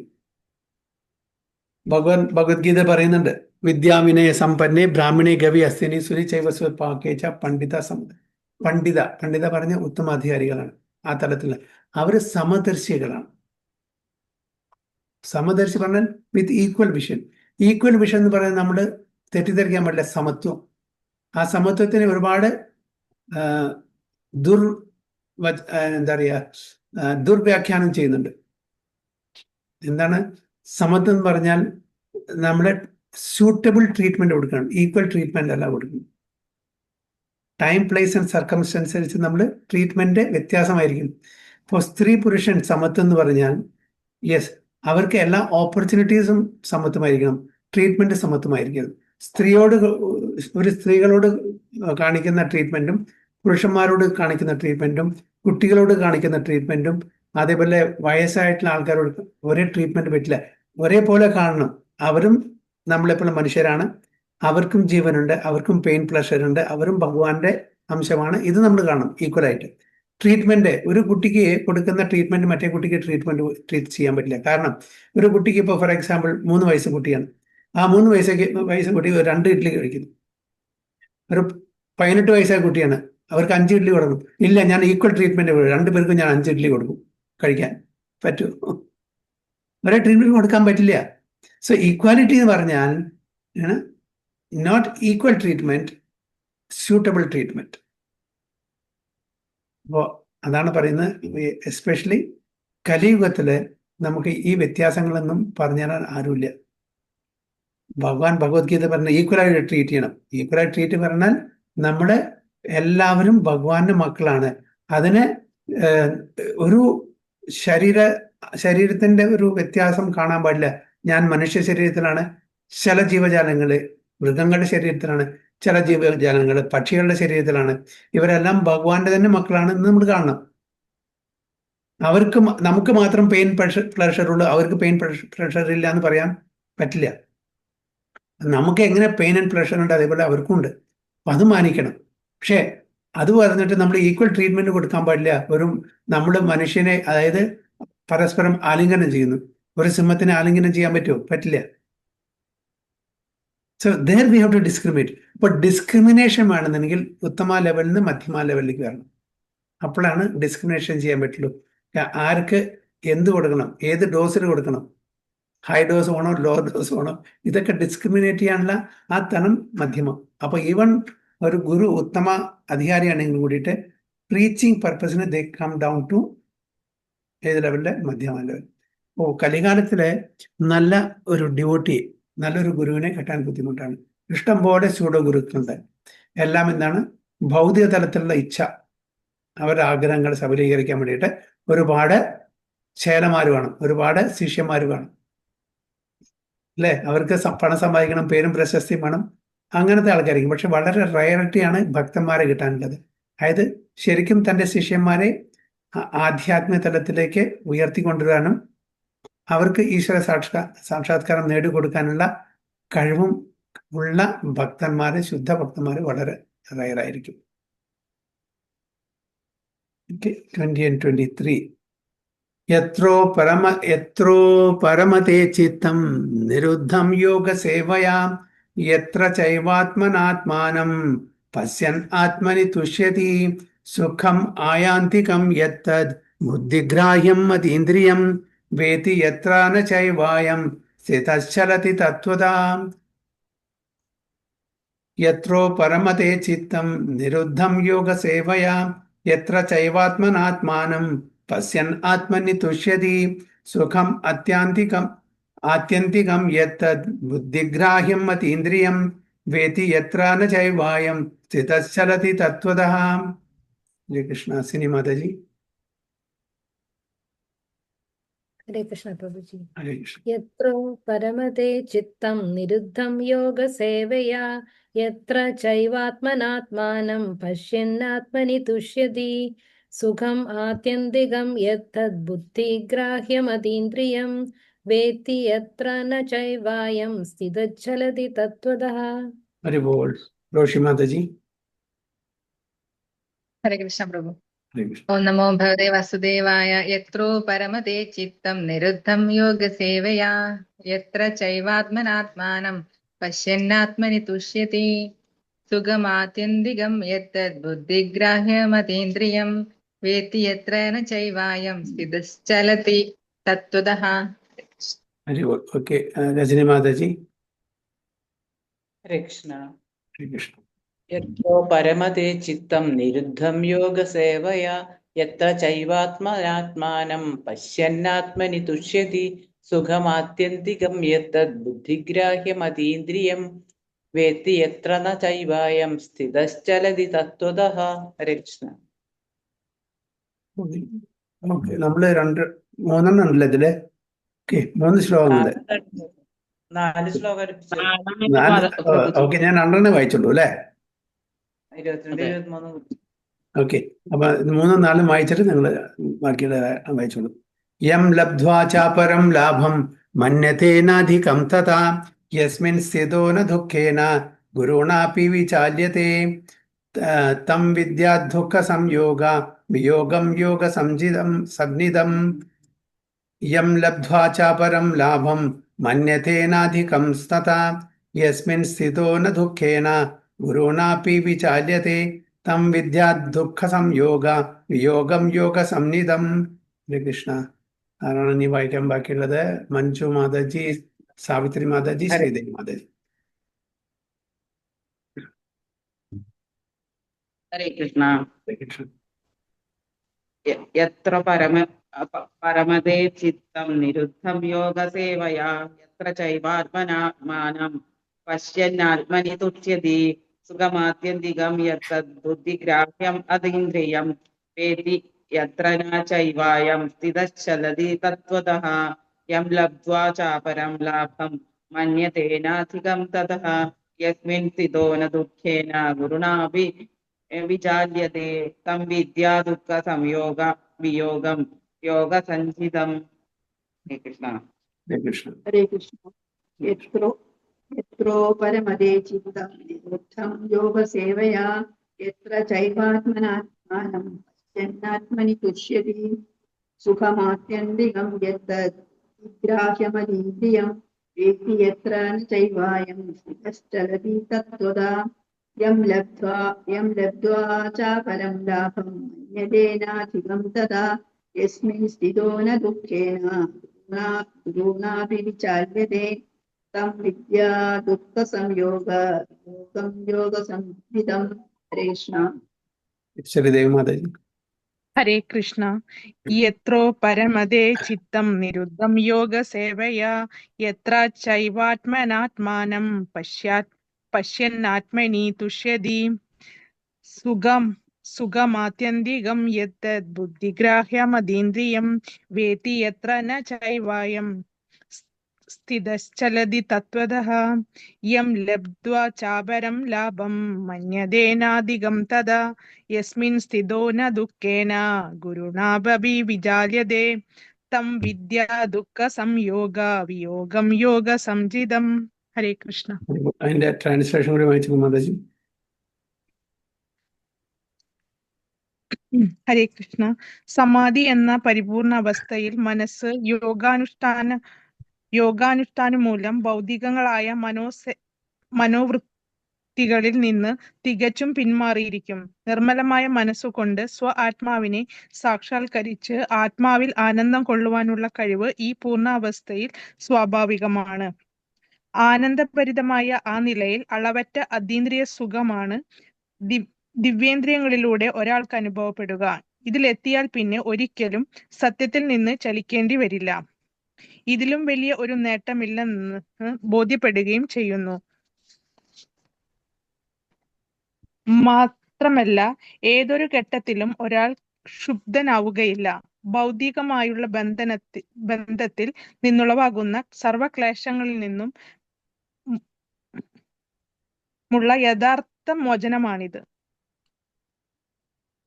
A: ഭഗവത്ഗീത പറയുന്നുണ്ട്, വിദ്യാവിനയ സമ്പന്നെ ബ്രാഹ്മണേ ഗവി അസ്തിനി സുരി ചൈവസ്വ പാക്കേച്ച പണ്ഡിത പണ്ഡിത പറഞ്ഞ ഉത്തമാധികാരികളാണ്. ആ തലത്തിൽ അവര് സമദർശികളാണ്. സമദർശി പറഞ്ഞാൽ with equal vision. Equal vision എന്ന് പറയുന്നത് നമ്മൾ തെറ്റിദ്ധരിക്കാൻ പാടില്ല, സമത്വം. ആ സമത്വത്തിന് ഒരുപാട് ദുർവ്യാഖ്യാനം ചെയ്യുന്നുണ്ട്. എന്താണ് സമത്വം എന്ന് പറഞ്ഞാൽ? നമ്മുടെ സ്യൂട്ടബിൾ ട്രീറ്റ്മെന്റ് കൊടുക്കണം, ഈക്വൽ ട്രീറ്റ്മെന്റ് അല്ല കൊടുക്കണം. ടൈം, പ്ലേസ് ആൻഡ് സർക്കംസ്റ്റൻസ് അനുസരിച്ച് നമ്മൾ ട്രീറ്റ്മെന്റ് വ്യത്യാസമായിരിക്കും. ഇപ്പോൾ സ്ത്രീ പുരുഷൻ സമത്വം എന്ന് പറഞ്ഞാൽ യെസ്, അവർക്ക് എല്ലാ ഓപ്പർച്യൂണിറ്റീസും സമത്വമായിരിക്കണം, ട്രീറ്റ്മെന്റ് സമത്വമായിരിക്കണം. സ്ത്രീകളോട് കാണിക്കുന്ന ട്രീറ്റ്മെന്റും പുരുഷന്മാരോട് കാണിക്കുന്ന ട്രീറ്റ്മെന്റും കുട്ടികളോട് കാണിക്കുന്ന ട്രീറ്റ്മെന്റും അതേപോലെ വയസ്സായിട്ടുള്ള ആൾക്കാരോട് ഒരേ ട്രീറ്റ്മെന്റ് പറ്റില്ല, ഒരേപോലെ കാണണം. അവരും നമ്മളെപ്പോഴും മനുഷ്യരാണ്, അവർക്കും ജീവനുണ്ട്, അവർക്കും പെയിൻ പ്ലഷർ ഉണ്ട്, അവരും ഭഗവാന്റെ അംശമാണ്. ഇത് നമ്മൾ കാണണം ഈക്വലായിട്ട്. ട്രീറ്റ്മെന്റ്, ഒരു കുട്ടിക്ക് കൊടുക്കുന്ന ട്രീറ്റ്മെന്റ് മറ്റേ കുട്ടിക്ക് ട്രീറ്റ് ചെയ്യാൻ പറ്റില്ല. കാരണം ഒരു കുട്ടിക്ക് ഇപ്പോൾ ഫോർ എക്സാമ്പിൾ 3 വയസ്സ് കുട്ടിയാണ്, ആ 3 വയസ്സ് കുട്ടി 2 ഇഡ്ഡലി കഴിക്കുന്നു. ഒരു 18 വയസ്സായ കുട്ടിയാണ്, അവർക്ക് 5 ഇഡ്ഡലി കൊടുക്കും. ഇല്ല, ഞാൻ ഈക്വൽ ട്രീറ്റ്മെന്റ് 2 പേർക്കും ഞാൻ 5 ഇഡ്ഡലി കൊടുക്കും. കഴിക്കാൻ പറ്റുമോ? ഒരേ ട്രീറ്റ്മെന്റ് കൊടുക്കാൻ പറ്റില്ല. സോ ഈക്വാലിറ്റി എന്ന് പറഞ്ഞാൽ not equal treatment, suitable treatment. അപ്പോൾ അതാണ് പറയുന്നത്. എസ്പെഷ്യലി കലിയുഗത്തില് നമുക്ക് ഈ വ്യത്യാസങ്ങളൊന്നും പറഞ്ഞു തരാൻ ആരുമില്ല. ഭഗവാൻ ഭഗവത്ഗീത പറഞ്ഞ ഈക്വലായിട്ട് ട്രീറ്റ് ചെയ്യണം. ഈക്വലായിട്ട് ട്രീറ്റ് പറഞ്ഞാൽ നമ്മള് എല്ലാവരും ഭഗവാന്റെ മക്കളാണ്. അതിന് ഒരു ശരീരത്തിന്റെ ഒരു വ്യത്യാസം കാണാൻ പാടില്ല. ഞാൻ മനുഷ്യ ശരീരത്തിലാണ്, ചില ജീവജാലങ്ങള് മൃഗങ്ങളുടെ ശരീരത്തിലാണ്, ചില ജീവജാലങ്ങൾ പക്ഷികളുടെ ശരീരത്തിലാണ്. ഇവരെല്ലാം ഭഗവാന്റെ തന്നെ മക്കളാണ് എന്ന് നമ്മൾ കാണണം. നമുക്ക് മാത്രം പെയിൻ പ്ലഷർ ഉള്ളൂ, അവർക്ക് പെയിൻ പ്ലഷർ ഇല്ല എന്ന് പറയാൻ പറ്റില്ല. നമുക്ക് എങ്ങനെ പെയിൻ ആൻഡ് പ്ലഷർ ഉണ്ട് അതേപോലെ അവർക്കും ഉണ്ട്. അപ്പം അത് മാനിക്കണം. പക്ഷേ അത് പറഞ്ഞിട്ട് നമ്മൾ ഈക്വൽ ട്രീറ്റ്മെന്റ് കൊടുക്കാൻ പാടില്ല. നമ്മൾ മനുഷ്യനെ, അതായത് പരസ്പരം ആലിംഗനം ചെയ്യുന്നു. ഒരു സിംഹത്തിനെ ആലിംഗനം ചെയ്യാൻ പറ്റുമോ? പറ്റില്ല. So there we have to discriminate. അപ്പോൾ ഡിസ്ക്രിമിനേഷൻ വേണമെന്നുണ്ടെങ്കിൽ ഉത്തമ ലെവലിൽ നിന്ന് മധ്യമ ലെവലിലേക്ക് വരണം. അപ്പോഴാണ് ഡിസ്ക്രിമിനേഷൻ ചെയ്യാൻ പറ്റുള്ളൂ. ആർക്ക് എന്ത് കൊടുക്കണം, ഏത് ഡോസിൽ കൊടുക്കണം, ഹൈ ഡോസ് വേണോ ലോ ഡോസ് വേണോ, ഇതൊക്കെ ഡിസ്ക്രിമിനേറ്റ് ചെയ്യാനുള്ള ആ തനം മധ്യമം. അപ്പോൾ ഈവൻ ഒരു ഗുരു ഉത്തമ അധികാരിയാണെങ്കിൽ കൂടിയിട്ട് പ്രീച്ചിങ് പർപ്പസിന് ദേ കം ഡൗൺ ടു ഏത് ലെവലിലെ മധ്യമ ലെവൽ. അപ്പോൾ കലികാലത്തിലെ നല്ല ഒരു ഡിവോട്ടി, നല്ലൊരു ഗുരുവിനെ കിട്ടാൻ ബുദ്ധിമുട്ടാണ്. ഇഷ്ടം പോലെ സ്യൂഡോ ഗുരുക്കളുണ്ട്. എല്ലാം എന്താണ്, ഭൗതിക തലത്തിലുള്ള ഇച്ഛ, അവരുടെ ആഗ്രഹങ്ങൾ സബലീകരിക്കാൻ വേണ്ടിയിട്ട് ഒരുപാട് ശേലന്മാർ വേണം, ഒരുപാട് ശിഷ്യന്മാർ വേണം, അല്ലേ? അവർക്ക് പണം സമ്പാദിക്കണം, പേരും പ്രശസ്തിയും വേണം, അങ്ങനത്തെ ആൾക്കാരിക്കും. പക്ഷെ വളരെ റയറിറ്റിയാണ് ഭക്തന്മാരെ കിട്ടാനുള്ളത്. അതായത് ശരിക്കും തൻ്റെ ശിഷ്യന്മാരെ ആധ്യാത്മിക തലത്തിലേക്ക് ഉയർത്തിക്കൊണ്ടുവരാനും അവർക്ക് ഈശ്വര സാക്ഷാത്കാരം നേടിക്കൊടുക്കാനുള്ള കഴിവും ഉള്ള ഭക്തന്മാര്, ശുദ്ധ ഭക്തന്മാര് വളരെ റയറായിരിക്കും. 20 and 23. യത്രോ പരമതേ ചിത്തം നിരുദ്ധം യോഗ സേവയാ യത്ര ചൈവാത്മനാത്മാനം പശ്യൻ ആത്മനി തുഷ്യതി സുഖം ആയാന്തികം യത്തദ് ബുദ്ധിഗ്രാഹ്യം അതീന്ദ്രിയം വേതി യത്ര ന ചൈവായം സ്ഥിതശ്ചലതി തത്വതാം. യത്രോ പരമതേ ചിത്തം നിരുദ്ധം യോഗ സേവയാ യത്ര ചൈവാത്മനാത്മാനം പശ്യൻ ആത്മനി തുഷ്യതി സുഖം ആത്യന്തികം യത്തദ് ബുദ്ധിഗ്രാഹ്യം അതീന്ദ്രിയം വേതി യത്ര ന ചൈവായം സ്ഥിതശ്ചലതി തത്വതഃ. ജയ കൃഷ്ണ. സിനി മാതാജി.
F: ഹരേ കൃഷ്ണ പ്രഭുജി.
A: ഹരേ കൃഷ്ണ.
F: യത്രോ പരമതേ ചിത്തം നിരുദ്ധം യോഗ സേവയാ യത്ര ചൈവാത്മനാത്മാനം പശ്യന്നാത്മനി തുഷ്യതി സുഖം ആത്യന്തികം യത്തദ് ബുദ്ധിഗ്രാഹ്യമതീന്ദ്രിയം വേത്തി യത്ര ന ചൈവായം സ്ഥിതശ്ചലതി തത്വതഃ.
A: ഹരി ബോൾ. റോഷി മാതാജി.
B: ഹരേ കൃഷ്ണ പ്രഭു.
A: ഹരേ കൃഷ്ണ.
B: ഓം നമോ ഭഗവതേ വാസുദേവായ. യത്രോ പരമതേ ചിത്തം നിരുദ്ധം യോഗ സേവയാ യത്ര ചൈവാത്മനാത്മാനം പശ്യന്നാത്മനി തുഷ്യതി സുഖമാത്യന്തികം യത്തദ് ബുദ്ധിഗ്രാഹ്യമതീന്ദ്രിയം വേത്തി യത്ര ന ചൈവായം സ്ഥിതശ്ചലതി തത്വതഃ.
A: ഹരി ബോൾ. ഓക്കെ. രജനി മാതാജി.
C: ഹരേ കൃഷ്ണ.
A: ഹരേ കൃഷ്ണ.
C: യത്രോ പരമതേ ചിത്തം നിരുദ്ധം യോഗ സേവയാ യത്ര ചൈവാത്മനാത്മാനം പശ്യന്നാത്മനി തുഷ്യതി സുഖമാത്യന്തികം യത്തദ് ബുദ്ധിഗ്രാഹ്യമതീന്ദ്രിയം വേത്തി യത്ര ന ചൈവായം സ്ഥിതശ്ചലതി തത്വതഃ. ഹരേ കൃഷ്ണ.
A: ഓക്കെ, നമ്മള് മൂന്നെണ്ണം ഉണ്ടല്ലോ ഇതില്. ഓക്കെ, 3 ശ്ലോകങ്ങള്.
C: 4 ശ്ലോകം അടുപ്പിച്ച്
A: 4. ഓക്കെ, ഞാൻ 2 വായിച്ചുള്ളൂ അല്ലേ?
C: 22, 23.
A: ഓക്കെ, അപ്പൊ 3, 4 വായിച്ചിട്ട് നിങ്ങൾ ബാക്കിയുടെ വായിച്ചോളൂ. യം ലബ്ധ്വാ ചാപരം ലാഭം മന്യതേനാധികം തഥാ യസ്മിൻ സ്ഥിതോ ന ദുഃഖേന ഗുരുണാപി വിചാല്യത്തെ തം വിദ്യാത് ദുഃഖ സംയോഗ വിയോഗം യോഗ സംനിധം. യം ലബ്ധ്വാ ചാപരം ലാഭം മന്യതേനാധികം തഥാ യസ്മിൻ സ്ഥിതോ ന ദുഃഖേന ഗുരുണാപി വിചാല്യത്തെ തം വിദ്യാത് ദുഃഖ സംയോഗ വിയോഗം യോഗ സംനിധം. ഹരേ കൃഷ്ണ. ആരാണ് ഇനി വായിക്കാൻ ബാക്കിയുള്ളത്? മഞ്ജു മാതാജി, സാവിത്രി മാതാജി, ശ്രീദേവി മാതാജി.
C: ഹരേ കൃഷ്ണ.
A: ഹരേ കൃഷ്ണ.
C: യത്ര പരമതേ ചിത്തം നിരുദ്ധം യോഗസേവയാ യത്ര ചൈവാത്മനാത്മാനം പശ്യന്നാത്മനി തുച്യതി സുഖമാത്യന്തികം യത്തദ് ബുദ്ധിഗ്രാഹ്യം അതീന്ദ്രിയം വേതി യത്ര ന ചൈവായം സ്ഥിതശ്ചലതി തത്വതഃ യം ലബ്ധ്വാ ചാപരം ലാഭം മന്യതേനാധികം തതഃ യസ്മിൻ സ്ഥിതോ ന ദുഃഖേന ഗുരുണാപി വിചാല്യത്തെ തം വിദ്യാ ദുഃഖ സംയോഗ വിയോഗം യോഗ സഞ്ചിതം. ഹരേ കൃഷ്ണ.
A: ഹരേ കൃഷ്ണ.
E: ഹരേ കൃഷ്ണ. യത്രോ പരമതേ ചിത്തം നിരുദ്ധം യോഗസേവയാ യത്ര ചൈവാത്മനാത്മാനം പശ്യന്നാത്മനി തുഷ്യതി സുഖമാത്യന്തികം യത്തദ് വിഗ്രാഹ്യമതീന്ദ്രിയം വേത്തി യത്ര ന ചൈവായം സ്ഥിതശ്ചലതി തത്വതാ യം ലബ്ധ്വാ ചാപരം ലാഭം മന്യതേനാധികം തഥാ യസ്മിൻ സ്ഥിതോ ന ദുഃഖേന ഗുരുണാപി വിചാല്യത്തെ തം വിദ്യാ ദുഃഖ സംയോഗ യോഗം യോഗ സംവിധം. ഹരേ കൃഷ്ണ.
A: ശ്രീദേവി മാതാജി.
D: ഹരേ കൃഷ്ണ. യത്രോ പരമതേ ചിത്തം നിരുദ്ധം യോഗസേവയാ യത്ര ചൈവാത്മനാത്മാനം പശ്യന്നാത്മനി തുഷ്യതി സുഖമാത്യന്തികം യത്തദ് ബുദ്ധിഗ്രാഹ്യമതീന്ദ്രിയം വേത്തി യത്ര ന ചൈവായം സ്ഥിതശ്ചലതി തത്വതഃ യം ലബ്ധ്വാ ചാപരം ലാഭം മന്യതേനാധികം തഥാ യസ്മിൻ സ്ഥിതോ ന ദുഃഖേന ഗുരുണാപി വിചാല്യത്തെ തം വിദ്യാ ദുഃഖ സംയോഗ വിയോഗം യോഗ സംജിതം. ഹരേ കൃഷ്ണ.
A: അതിന്റെ ട്രാൻസ്ലേഷൻ കൂടി വായിച്ചു മാതാജി.
D: ഹരേ കൃഷ്ണ. സമാധി എന്ന പരിപൂർണ അവസ്ഥയിൽ മനസ്സ് യോഗാനുഷ്ഠാനം മൂലം ഭൗതികങ്ങളായ മനോവൃത്തികളിൽ നിന്ന് തികച്ചും പിന്മാറിയിരിക്കും. നിർമ്മലമായ മനസ്സുകൊണ്ട് ആത്മാവിനെ സാക്ഷാത്കരിച്ച് ആത്മാവിൽ ആനന്ദം കൊള്ളുവാനുള്ള കഴിവ് ഈ പൂർണ്ണാവസ്ഥയിൽ സ്വാഭാവികമാണ്. ആനന്ദഭരിതമായ ആ നിലയിൽ അളവറ്റ അതീന്ദ്രിയ സുഖമാണ് ദിവ്യേന്ദ്രിയങ്ങളിലൂടെ ഒരാൾക്ക് അനുഭവപ്പെടുക. ഇതിലെത്തിയാൽ പിന്നെ ഒരിക്കലും സത്യത്തിൽ നിന്ന് ചലിക്കേണ്ടി വരില്ല. ഇതിലും വലിയ ഒരു നേട്ടമില്ലെന്ന് ബോധ്യപ്പെടുകയും ചെയ്യുന്നു. മാത്രമല്ല, ഏതൊരു ഘട്ടത്തിലും ഒരാൾ ക്ഷുബ്ധനാവുകയില്ല. ഭൗതികമായുള്ള ബന്ധത്തിൽ നിന്നുളവാകുന്ന സർവക്ലേശങ്ങളിൽ നിന്നും ഉള്ള യഥാർത്ഥ മോചനമാണിത്.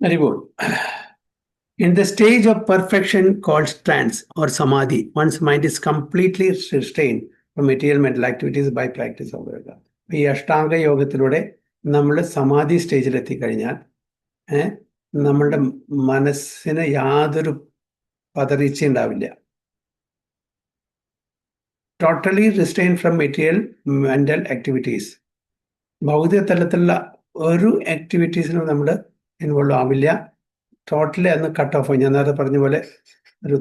A: Haribol. In the stage of perfection called trance or samadhi, one's mind is completely restrained from material mental activities by practice of yoga. ഈ അഷ്ടാംഗ യോഗത്തിലൂടെ നമ്മൾ സമാധി സ്റ്റേജിൽ എത്തിക്കഴിഞ്ഞാൽ നമ്മളുടെ മനസ്സിന് യാതൊരു പതറിച്ച ഉണ്ടാവില്ല. Totally restrain from material mental activities. ഭൗതിക തലത്തിലുള്ള ഒരു ആക്ടിവിറ്റീസിനും നമ്മൾ ഇൻവോൾവ് ആവില്ല. ടോട്ടലി അന്ന് കട്ട് ഓഫ്. ഞാൻ നേരത്തെ പറഞ്ഞ പോലെ ഒരു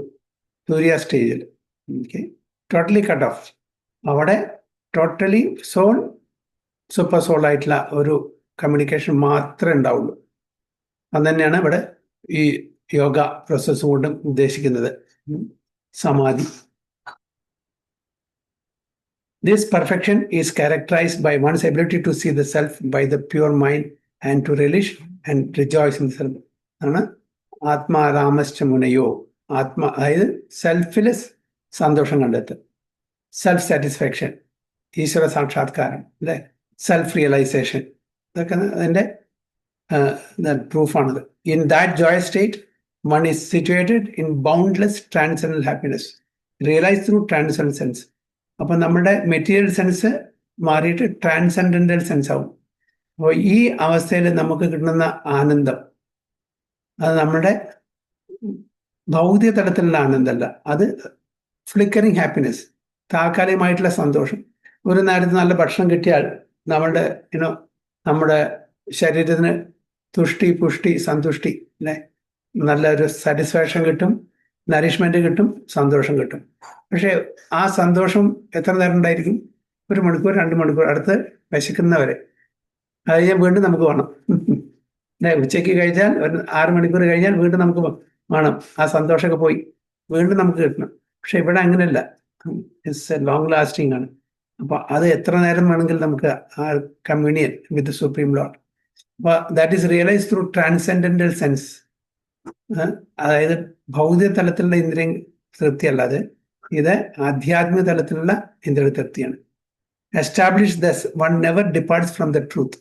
A: തുര്യ സ്റ്റേജിൽ ടോട്ടലി കട്ട് ഓഫ്. അവിടെ ടോട്ടലി സൂപ്പർ സോൾ ആയിട്ടുള്ള ഒരു കമ്മ്യൂണിക്കേഷൻ മാത്രമേ ഉണ്ടാവുള്ളൂ. അത് തന്നെയാണ് ഇവിടെ ഈ യോഗ പ്രോസസ്സ് കൊണ്ടും ഉദ്ദേശിക്കുന്നത്. സമാധി. This perfection is characterized by one's ability to see the self by the pure mind and to relish and rejoice in the self. ആണ് ആത്മാരാമശ്ച മുനയോ. അതായത് സെൽഫില് സന്തോഷം കണ്ടെത്തുക, സെൽഫ് സാറ്റിസ്ഫാക്ഷൻ, ഈശ്വര സാക്ഷാത്കാരം, അല്ലെ, സെൽഫ് റിയലൈസേഷൻ, ഇതൊക്കെ അതിന്റെ പ്രൂഫാണത്. In that joy state one is situated in boundless transcendental happiness realise through transcendental sense. അപ്പൊ നമ്മുടെ മെറ്റീരിയൽ സെൻസ് മാറിയിട്ട് ട്രാൻസെൻഡന്റൽ സെൻസ് ആവും. അപ്പോൾ ഈ അവസ്ഥയിൽ നമുക്ക് കിട്ടുന്ന ആനന്ദം അത് നമ്മുടെ ഭൗതിക തലത്തിലുള്ള ആനന്ദമല്ല, അത് ഫ്ലിക്കറിങ് ഹാപ്പിനെസ്, താൽക്കാലികമായിട്ടുള്ള സന്തോഷം. ഒരു നേരത്തെ നല്ല ഭക്ഷണം കിട്ടിയാൽ നമ്മുടെ ശരീരത്തിന് തുഷ്ടി, പുഷ്ടി, സന്തുഷ്ടി, അല്ലെ, നല്ലൊരു സാറ്റിസ്ഫാക്ഷൻ കിട്ടും, നറിഷ്മെന്റ് കിട്ടും, സന്തോഷം കിട്ടും. പക്ഷെ ആ സന്തോഷം എത്ര നേരം ഉണ്ടായിരിക്കും? 1 മണിക്കൂർ, 2 മണിക്കൂർ, അടുത്ത് വിശക്കുന്നവരെ. അത് കഴിഞ്ഞാൽ വീണ്ടും നമുക്ക് വേണം. ഉച്ചയ്ക്ക് കഴിച്ചാൽ 6 മണിക്കൂർ കഴിഞ്ഞാൽ വീണ്ടും നമുക്ക് വേണം. ആ സന്തോഷമൊക്കെ പോയി വീണ്ടും നമുക്ക് കിട്ടണം. പക്ഷെ ഇവിടെ അങ്ങനെയല്ല, ഇറ്റ്സ് ലോങ് ലാസ്റ്റിംഗ് ആണ്. അപ്പൊ അത് എത്ര നേരം വേണമെങ്കിൽ നമുക്ക് ആ കമ്മ്യൂണിയൻ വിത്ത് സുപ്രീം ലോർഡ്. അപ്പൊ that is realise through transcendental sense. അതായത് ഭൗതിക തലത്തിലുള്ള ഇന്ദ്രിയ തൃപ്തി അല്ലാതെ ഇത് ആധ്യാത്മിക തലത്തിലുള്ള ഇന്ദ്രിയ തൃപ്തിയാണ്. Establish thus one never departs from the truth.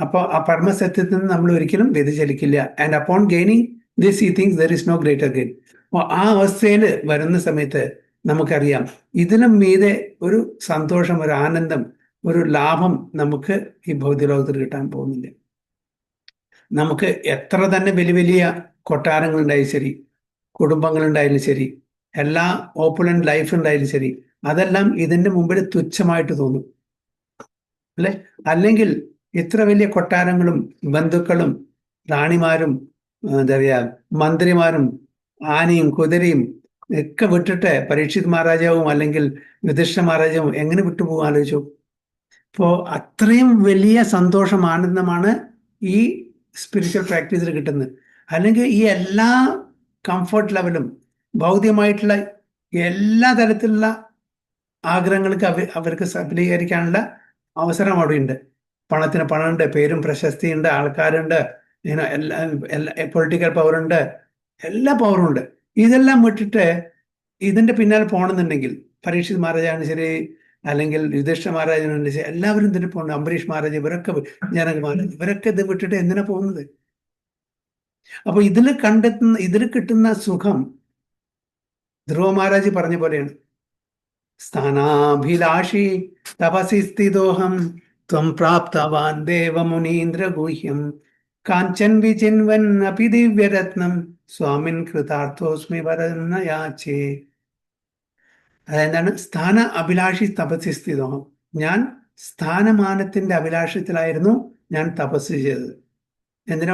A: അപ്പോൾ ആ പരമസത്യത്തിൽ നിന്ന് നമ്മൾ ഒരിക്കലും വ്യതിചലിക്കില്ല. ആൻഡ് അപ്പോൺ ഗെയിനിങ് ദിസ് ഈ things there is no greater gain. അപ്പോൾ ആ അവസ്ഥയിൽ വരുന്ന സമയത്ത് നമുക്കറിയാം ഇതിനും മീതെ ഒരു സന്തോഷം, ഒരു ആനന്ദം, ഒരു ലാഭം നമുക്ക് ഈ ഭൗതിക ലോകത്തിൽ കിട്ടാൻ പോകുന്നില്ല. നമുക്ക് എത്ര തന്നെ വലിയ വലിയ കൊട്ടാരങ്ങളുണ്ടായാലും ശരി, കുടുംബങ്ങളുണ്ടായാലും ശരി, എല്ലാ ഓപ്പുലന്റ് ലൈഫ് ഉണ്ടായാലും ശരി, അതെല്ലാം ഇതിന്റെ മുമ്പിൽ തുച്ഛമായിട്ട് തോന്നും, അല്ലെ? അല്ലെങ്കിൽ ഇത്ര വലിയ കൊട്ടാരങ്ങളും ബന്ധുക്കളും റാണിമാരും എന്താ പറയാ മന്ത്രിമാരും ആനയും കുതിരയും ഒക്കെ വിട്ടിട്ട് പരീക്ഷിത് മഹാരാജാവും അല്ലെങ്കിൽ യുധിഷ്ഠിര മഹാരാജാവും എങ്ങനെ വിട്ടുപോകും ആലോചിച്ചു. അപ്പോൾ അത്രയും വലിയ സന്തോഷം, ആനന്ദമാണ് ഈ സ്പിരിച്വൽ പ്രാക്ടീസിൽ കിട്ടുന്നത്. അല്ലെങ്കിൽ ഈ എല്ലാ കംഫർട്ട് ലെവലും ഭൗതികമായിട്ടുള്ള എല്ലാ തരത്തിലുള്ള ആഗ്രഹങ്ങൾക്ക് അവർക്ക് സഫലീകരിക്കാനുള്ള അവസരം അവിടെയുണ്ട്. പണത്തിന് പണമുണ്ട്, പേരും പ്രശസ്തിയുണ്ട്, ആൾക്കാരുണ്ട്, എല്ലാ പൊളിറ്റിക്കൽ പവറുണ്ട്, എല്ലാ പവറും ഉണ്ട്. ഇതെല്ലാം വിട്ടിട്ട് ഇതിന്റെ പിന്നാലെ പോകണമെന്നുണ്ടെങ്കിൽ പരീക്ഷിത് മഹാരാജാണ് ശരി, അല്ലെങ്കിൽ യുധിഷ്ഠിര മഹാരാജാണ് ശരി, എല്ലാവരും ഇതിന് പോകണം. അംബരീഷ് മഹാരാജ്, ഇവരൊക്കെ ജനക മഹാരാജ്, ഇവരൊക്കെ ഇത് വിട്ടിട്ട് എന്തിനാ പോകുന്നത്? അപ്പൊ ഇതിൽ കിട്ടുന്ന സുഖം ധ്രുവ മഹാരാജ് പറഞ്ഞ പോലെയാണ്. സ്ഥാനാഭിലാഷി തപസി സ്ഥിതോഹം ത്വം പ്രാപ്തവാൻ ദേവമുനീന്ദ്ര ഗുഹ്യം കാഞ്ചൻ വിചിൻവൻ അപി ദിവ്യരത്നം സ്വാമിൻ കൃതാർത്ഥോസ്മി വരന്നയാച്ചേ. അതെന്താണ്? സ്ഥാന അഭിലാഷി തപസി സ്ഥിതോഹം. ഞാൻ സ്ഥാനമാനത്തിന്റെ അഭിലാഷത്തിലായിരുന്നു ഞാൻ തപസ് ചെയ്തത്. എന്തിനു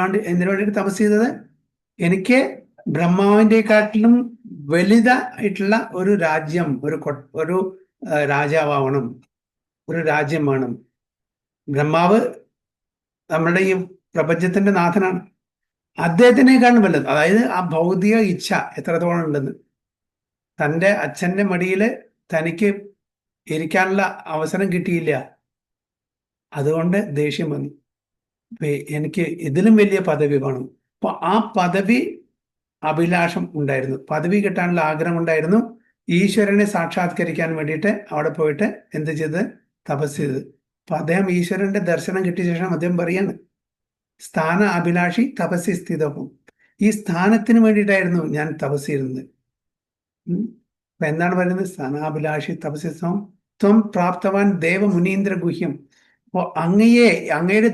A: വേണ്ടിയിട്ട് തപസ് ചെയ്തത്? എനിക്ക് ബ്രഹ്മാവിൻ്റെക്കാട്ടിലും വലുതായിട്ടുള്ള ഒരു രാജ്യം, ഒരു രാജാവണം, ഒരു രാജ്യം വേണം. ബ്രഹ്മാവ് നമ്മുടെ ഈ പ്രപഞ്ചത്തിന്റെ നാഥനാണ്. അദ്ദേഹത്തിനേക്കാളും വലുത്, അതായത് ആ ഭൗതിക ഇച്ഛ എത്രത്തോളം ഉണ്ടെന്ന്. തൻ്റെ അച്ഛൻ്റെ മടിയിൽ തനിക്ക് ഇരിക്കാനുള്ള അവസരം കിട്ടിയില്ല, അതുകൊണ്ട് ദേഷ്യം വന്നു. എനിക്ക് ഇതിലും വലിയ പദവി വേണം. അപ്പൊ ആ പദവി അഭിലാഷം ഉണ്ടായിരുന്നു, പദവി കിട്ടാനുള്ള ആഗ്രഹം ഉണ്ടായിരുന്നു. ഈശ്വരനെ സാക്ഷാത്കരിക്കാൻ വേണ്ടിയിട്ട് അവിടെ പോയിട്ട് എന്ത് ചെയ്ത്? തപസ് ചെയ്തത്. അപ്പൊ അദ്ദേഹം ഈശ്വരന്റെ ദർശനം കിട്ടിയ ശേഷം അദ്ദേഹം പറയാണ് സ്ഥാന അഭിലാഷി തപസ്സി സ്ഥിതവും. ഈ സ്ഥാനത്തിന് വേണ്ടിയിട്ടായിരുന്നു ഞാൻ തപസ് ചെയ്യുന്നത്. അപ്പൊ എന്താണ് പറയുന്നത്? സ്ഥാനാഭിലാഷി തപസ്സി ത്വം പ്രാപ്തവാൻ ദേവമുനീന്ദ്ര ഗുഹ്യം. അപ്പോൾ അങ്ങയുടെ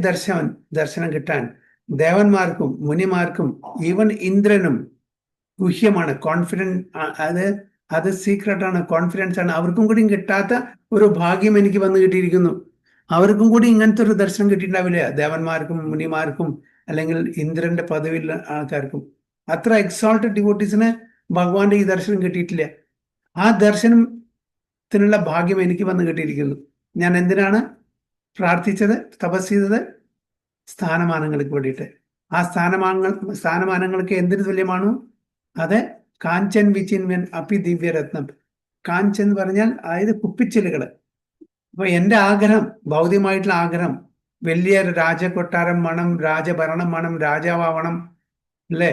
A: ദർശനം കിട്ടാൻ ദേവന്മാർക്കും മുനിമാർക്കും ഈവൻ ഇന്ദ്രനും ഗുഹ്യമാണ്, കോൺഫിഡൻസ്, അത് സീക്രട്ടാണ്, കോൺഫിഡൻസ് ആണ്. അവർക്കും കൂടി കിട്ടാത്ത ഒരു ഭാഗ്യം എനിക്ക് വന്നു കിട്ടിയിരിക്കുന്നു. അവർക്കും കൂടി ഇങ്ങനത്തെ ഒരു ദർശനം കിട്ടിയിട്ടുണ്ടാവില്ല, ദേവന്മാർക്കും മുനിമാർക്കും അല്ലെങ്കിൽ ഇന്ദ്രന്റെ പദവിയുള്ള ആൾക്കാർക്കും. അത്ര എക്സോൾട്ടഡ് ഡിവോട്ടീസിന് ഭഗവാന്റെ ഈ ദർശനം കിട്ടിയിട്ടില്ല. ആ ദർശനത്തിനുള്ള ഭാഗ്യം എനിക്ക് വന്ന് കിട്ടിയിരിക്കുന്നു. ഞാൻ എന്തിനാണ് പ്രാർത്ഥിച്ചത്, തപസ് ചെയ്തത്? സ്ഥാനമാനങ്ങൾക്ക് വേണ്ടിയിട്ട്. ആ സ്ഥാനമാനങ്ങൾക്ക് എന്തിനു തുല്യമാണോ? അത് കാഞ്ചൻ വിചിൻവൻ അപി ദിവ്യരത്നം. കാഞ്ച് എന്ന് പറഞ്ഞാൽ അതായത് കുപ്പിച്ചില്ലുകൾ. അപ്പൊ എന്റെ ആഗ്രഹം, ഭൗതികമായിട്ടുള്ള ആഗ്രഹം, വലിയ രാജകൊട്ടാരം വേണം, രാജഭരണം വേണം, രാജാവണം, അല്ലേ?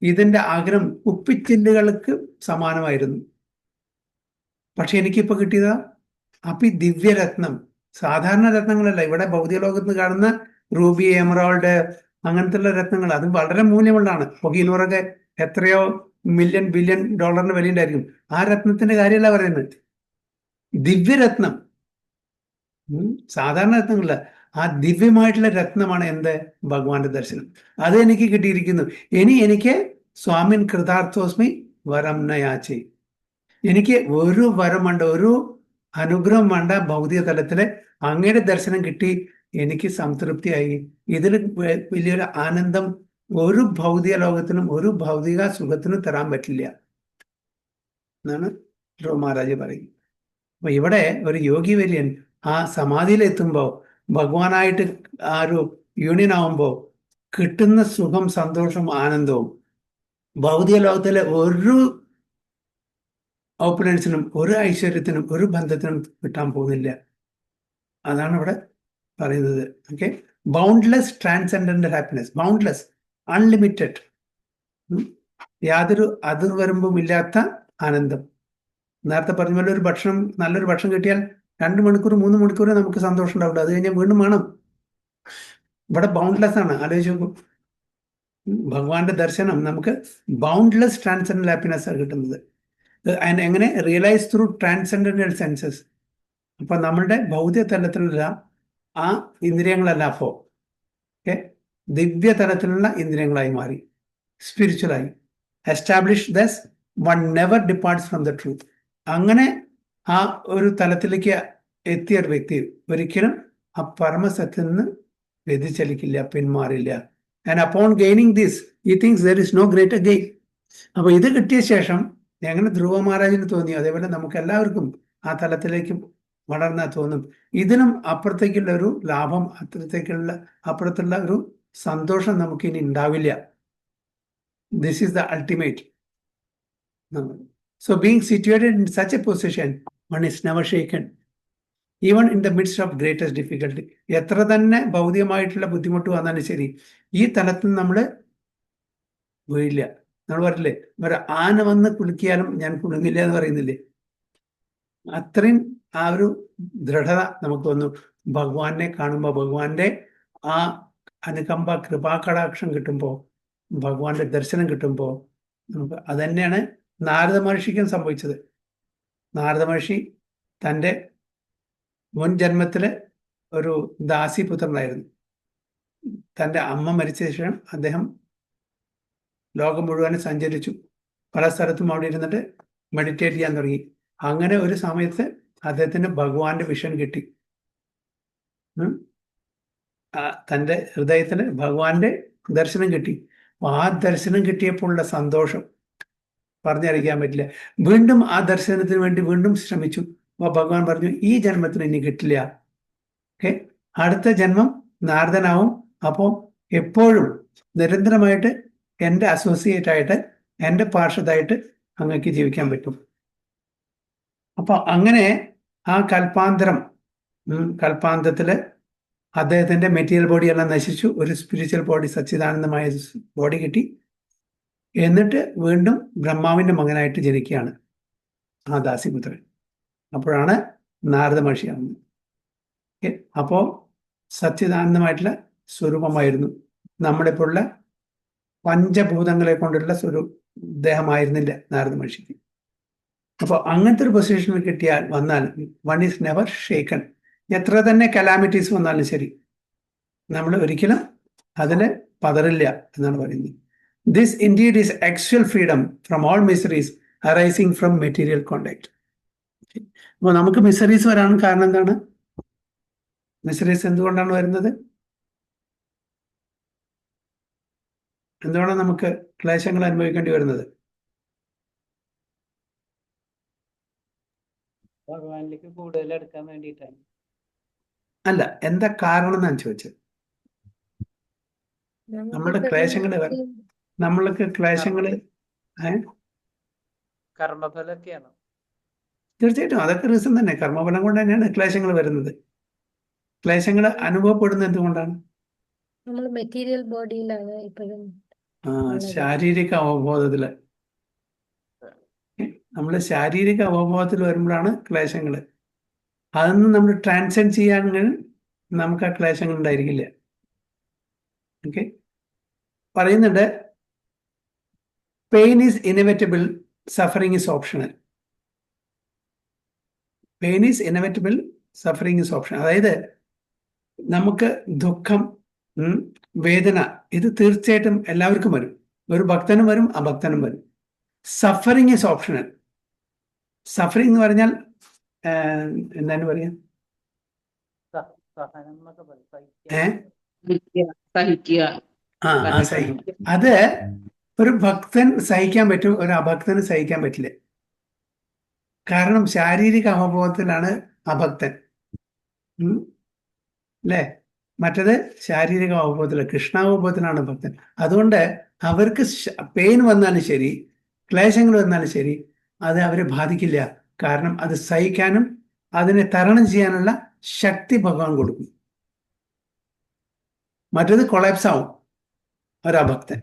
A: ഇതിന്റെ ആഗ്രഹം കുപ്പിച്ചില്ലുകൾക്ക് സമാനമായിരുന്നു. പക്ഷെ എനിക്കിപ്പോ കിട്ടിയതാ അപ്പൊ ഈ ദിവ്യരത്നം. സാധാരണ രത്നങ്ങളല്ല, ഇവിടെ ഭൗതിക ലോകത്ത് നിന്ന് കാണുന്ന റൂബി, എമറാൾഡ്, അങ്ങനത്തെ രത്നങ്ങൾ, അത് വളരെ മൂല്യമുള്ളതാണ്. കൊഹിനൂറൊക്കെ എത്രയോ മില്യൺ ബില്യൺ ഡോളറിന് വിലയുണ്ടായിരിക്കും. ആ രത്നത്തിന്റെ കാര്യമല്ല പറയുന്നത്. ദിവ്യരത്നം, സാധാരണ രത്നങ്ങളല്ല, ആ ദിവ്യമായിട്ടുള്ള രത്നമാണ് എന്ത്? ഭഗവാന്റെ ദർശനം. അത് എനിക്ക് കിട്ടിയിരിക്കുന്നു. ഇനി എനിക്ക് സ്വാമിൻ കൃതാർത്ഥോസ്മി വരം നയാച്ചി. എനിക്ക് ഒരു വരം വേണ്ട, ഒരു അനുഗ്രഹം വേണ്ട. ഭൗതിക തലത്തില് അങ്ങയുടെ ദർശനം കിട്ടി, എനിക്ക് സംതൃപ്തിയായി. ഇതിൽ വലിയൊരു ആനന്ദം ഒരു ഭൗതിക ലോകത്തിനും ഒരു ഭൗതിക സുഖത്തിനും തരാൻ പറ്റില്ല എന്നാണ് ധ്രുവ മഹാരാജ് പറയുന്നത്. അപ്പൊ ഇവിടെ ഒരു യോഗി വര്യൻ ആ സമാധിയിലെത്തുമ്പോ, ഭഗവാനായിട്ട് ആ ഒരു യൂണിയൻ ആവുമ്പോ കിട്ടുന്ന സുഖം, സന്തോഷം, ആനന്ദവും ഭൗതിക ലോകത്തിലെ ഒരു ഓപ്പുലൻസിനും ഒരു ഐശ്വര്യത്തിനും ഒരു ബന്ധത്തിനും കിട്ടാൻ പോകുന്നില്ല. അതാണ് ഇവിടെ പറയുന്നത്. Okay, boundless transcendental happiness, boundless, unlimited, യാതൊരു അതിർവരമ്പും ഇല്ലാത്ത ആനന്ദം. നേരത്തെ പറഞ്ഞ പോലെ ഒരു ഭക്ഷണം, നല്ലൊരു ഭക്ഷണം കിട്ടിയാൽ 2 മണിക്കൂർ 3 മണിക്കൂർ നമുക്ക് സന്തോഷം ഉണ്ടാവില്ല, അത് കഴിഞ്ഞാൽ വീണ്ടും വേണം. ഇവിടെ ബൗണ്ട്ലെസ് ആണ്. ആലോചിച്ച് നോക്കൂ, ഭഗവാന്റെ ദർശനം നമുക്ക് ബൗണ്ട്ലെസ് ട്രാൻസെൻഡന്റൽ ഹാപ്പിനെസ് ആണ് കിട്ടുന്നത്. എങ്ങനെ? Realise through transcendental census. അപ്പൊ നമ്മളുടെ ഭൗതിക തലത്തിലുള്ള ആ ഇന്ദ്രിയങ്ങളല്ല അപ്പോ ദിവ്യ തലത്തിലുള്ള ഇന്ദ്രിയങ്ങളായി മാറി, സ്പിരിച്വലായി. Establish thus one never departs from the truth. അങ്ങനെ ആ ഒരു തലത്തിലേക്ക് എത്തിയ ഒരു വ്യക്തി ഒരിക്കലും ആ പരമസത്യത്തിൽ നിന്ന് വ്യതിചലിക്കില്ല, പിന്മാറില്ല. And upon gaining this he thinks there is no greater gain. അപ്പൊ ഇത് കിട്ടിയ ശേഷം എങ്ങനെ ധ്രുവ മഹാരാജിന് തോന്നി, അതേപോലെ നമുക്ക് എല്ലാവർക്കും ആ തലത്തിലേക്ക് വളർന്നാൽ തോന്നും. ഇതിനും അപ്പുറത്തേക്കുള്ള ഒരു ലാഭം, അപ്പുറത്തുള്ള ഒരു സന്തോഷം നമുക്ക് ഇനി ഉണ്ടാവില്ല. This is the ultimate. So being situated in such a position, one is never shaken, even in the midst of greatest difficulty. എത്ര തന്നെ ഭൗതികമായിട്ടുള്ള ബുദ്ധിമുട്ട് വന്നാലും ശരി, ഈ തലത്തിൽ നമ്മൾ വീഴില്ല. നമ്മൾ പറയില്ലേ, ഒരു ആന വന്ന് കുലുക്കിയാലും ഞാൻ കുലുങ്ങില്ല എന്ന് പറയുന്നില്ലേ, അത്രയും ആ ഒരു ദൃഢത നമുക്ക് വന്നു. ഭഗവാനെ കാണുമ്പോൾ, ഭഗവാന്റെ ആ അനുകമ്പ, കൃപാകടാക്ഷം കിട്ടുമ്പോൾ, ഭഗവാന്റെ ദർശനം കിട്ടുമ്പോൾ നമുക്ക് അത് തന്നെയാണ് നാരദ മഹർഷിക്കും സംഭവിച്ചത്. നാരദ മഹർഷി തൻ്റെ മുൻ ജന്മത്തില് ഒരു ദാസിപുത്രനായിരുന്നു. തൻ്റെ അമ്മ മരിച്ച ശേഷം അദ്ദേഹം ലോകം മുഴുവനും സഞ്ചരിച്ചു. പല സ്ഥലത്തും അവിടെ ഇരുന്നിട്ട് മെഡിറ്റേറ്റ് ചെയ്യാൻ തുടങ്ങി. അങ്ങനെ ഒരു സമയത്ത് അദ്ദേഹത്തിന് ഭഗവാന്റെ വിഷൻ കിട്ടി. തൻ്റെ ഹൃദയത്തിന് ഭഗവാന്റെ ദർശനം കിട്ടി. ആ ദർശനം കിട്ടിയപ്പോൾ ഉള്ള സന്തോഷം പറഞ്ഞറിയിക്കാൻ പറ്റില്ല. വീണ്ടും ആ ദർശനത്തിന് വേണ്ടി വീണ്ടും ശ്രമിച്ചു. അപ്പൊ ഭഗവാൻ പറഞ്ഞു, ഈ ജന്മത്തിന് ഇനി കിട്ടില്ല, അടുത്ത ജന്മം നാരദനാവും. അപ്പോൾ എപ്പോഴും നിരന്തരമായിട്ട് എൻ്റെ അസോസിയേറ്റ് ആയിട്ട്, എൻ്റെ പാർഷദായിട്ട് അങ്ങക്ക് ജീവിക്കാൻ പറ്റും. അപ്പൊ അങ്ങനെ ആ കൽപ്പാന്തത്തില് അദ്ദേഹത്തിന്റെ മെറ്റീരിയൽ ബോഡി എല്ലാം നശിച്ചു. ഒരു സ്പിരിച്വൽ ബോഡി, സച്ചിദാനന്ദമായ ബോഡി കിട്ടി. എന്നിട്ട് വീണ്ടും ബ്രഹ്മാവിന്റെ മകനായിട്ട് ജനിക്കുകയാണ് ആ ദാസിപുത്രൻ. അപ്പോഴാണ് നാരദ മഹർഷിയാവുന്നത്. അപ്പോ സച്ചിദാനന്ദമായിട്ടുള്ള സ്വരൂപമായിരുന്നു. നമ്മുടെ ഇപ്പോഴുള്ള പഞ്ചഭൂതങ്ങളെ കൊണ്ടുള്ള ദേഹമായിരുന്നില്ല നാരദ മഹർഷിക്ക്. അപ്പൊ അങ്ങനത്തെ ഒരു പൊസിഷനിൽ വന്നാൽ വൺ ഈസ് നെവർ ഷേക്കൺ. എത്ര തന്നെ കലാമിറ്റീസ് വന്നാലും ശരി, നമ്മൾ ഒരിക്കലും അതിൽ പതറില്ല എന്നാണ് പറയുന്നത്. This indeed is actual freedom from all miseries arising from material contact. അപ്പോൾ നമുക്ക് മിസറീസ് വരാൻ കാരണം എന്താണ്? മിസറീസ് എന്തുകൊണ്ടാണ് വരുന്നത്? എന്തുകൊണ്ടാണ് നമുക്ക് ക്ലേശങ്ങൾ അനുഭവിക്കേണ്ടി വരുന്നത്?
C: ഭഗവാനിലേക്ക് കൂടുതൽ എടുക്കാൻ വേണ്ടിയിട്ടാണ്.
A: അല്ല, എന്താ കാരണം എന്നാണ് ചോദിച്ചത്. നമ്മളുടെ നമ്മൾക്ക് ക്ലേശങ്ങള്
C: കർമ്മഫലൊക്കെയാണ്.
A: തീർച്ചയായിട്ടും അതൊക്കെ റീസൺ തന്നെ. കർമ്മഫലം കൊണ്ട് തന്നെയാണ് ക്ലേശങ്ങൾ വരുന്നത്. ക്ലേശങ്ങൾ അനുഭവപ്പെടുന്നത് എന്തുകൊണ്ടാണ്?
F: നമ്മൾ മെറ്റീരിയൽ ബോഡിയിലാണ് ഇപ്പോഴും
A: ശാരീരിക അവബോധത്തില്. നമ്മൾ ശാരീരിക അവബോധത്തിൽ വരുമ്പോഴാണ് ക്ലേശങ്ങൾ. അതൊന്നും നമ്മൾ ട്രാൻസെൻഡ് ചെയ്യാൻ നമുക്ക് ആ ക്ലേശങ്ങൾ ഉണ്ടായിരിക്കില്ല. ഓക്കെ, പറയുന്നുണ്ട് pain is inevitable, suffering is optional. Pain is inevitable, suffering is optional. അതായത് നമുക്ക് ദുഃഖം, വേദന, ഇത് തീർച്ചയായിട്ടും എല്ലാവർക്കും വരും. ഒരു ഭക്തനും വരും, അഭക്തനും വരും. Suffering is optional. സഫറിങ് എന്ന് പറഞ്ഞാൽ എന്താണ് പറയാ? അത് ഒരു ഭക്തൻ സഹിക്കാൻ പറ്റും, ഒരു അഭക്തന് സഹിക്കാൻ പറ്റില്ല. കാരണം ശാരീരിക അവബോധത്തിലാണ് അഭക്തൻ, അല്ലേ? മറ്റത് ശാരീരിക അവബോധത്തില, കൃഷ്ണാവബോധത്തിലാണ് ഭക്തൻ. അതുകൊണ്ട് അവർക്ക് പെയിൻ വന്നാലും ശരി, ക്ലേശങ്ങൾ വന്നാലും ശരി, അത് അവരെ ബാധിക്കില്ല. കാരണം അത് സഹിക്കാനും അതിനെ തരണം ചെയ്യാനുള്ള ശക്തി ഭഗവാൻ കൊടുക്കും. മറ്റത് കൊളാപ്സ് ആവും ഒരഭക്തൻ.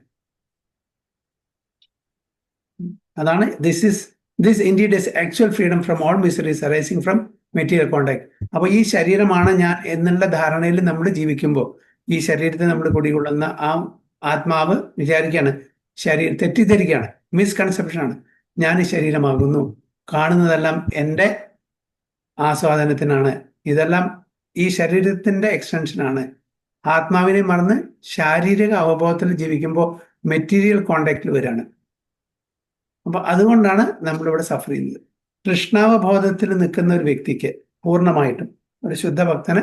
A: അതാണ് this indeed is actual freedom from all miseries arising from material contact. അപ്പൊ ഈ ശരീരമാണ് ഞാൻ എന്നുള്ള ധാരണയിൽ നമ്മൾ ജീവിക്കുമ്പോൾ, ഈ ശരീരത്തെ നമ്മൾ കുടികൊള്ളുന്ന ആ ആത്മാവ് വിചാരിക്കുകയാണ്, തെറ്റിദ്ധരിക്കുകയാണ്, മിസ്കൺസെപ്ഷനാണ്. ഞാൻ ഈ ശരീരമാകുന്നു, കാണുന്നതെല്ലാം എൻ്റെ ആസ്വാദനത്തിനാണ്, ഇതെല്ലാം ഈ ശരീരത്തിന്റെ എക്സ്റ്റൻഷനാണ്. ആത്മാവിനെ മറന്ന് ശാരീരിക അവബോധത്തിൽ ജീവിക്കുമ്പോൾ മെറ്റീരിയൽ കോണ്ടാക്റ്റിൽ വരികയാണ്. അപ്പൊ അതുകൊണ്ടാണ് നമ്മളിവിടെ സഫർ ചെയ്യുന്നത്. കൃഷ്ണാവബോധത്തിൽ നിൽക്കുന്ന ഒരു വ്യക്തിക്ക് പൂർണ്ണമായിട്ടും, ഒരു ശുദ്ധ ഭക്തന്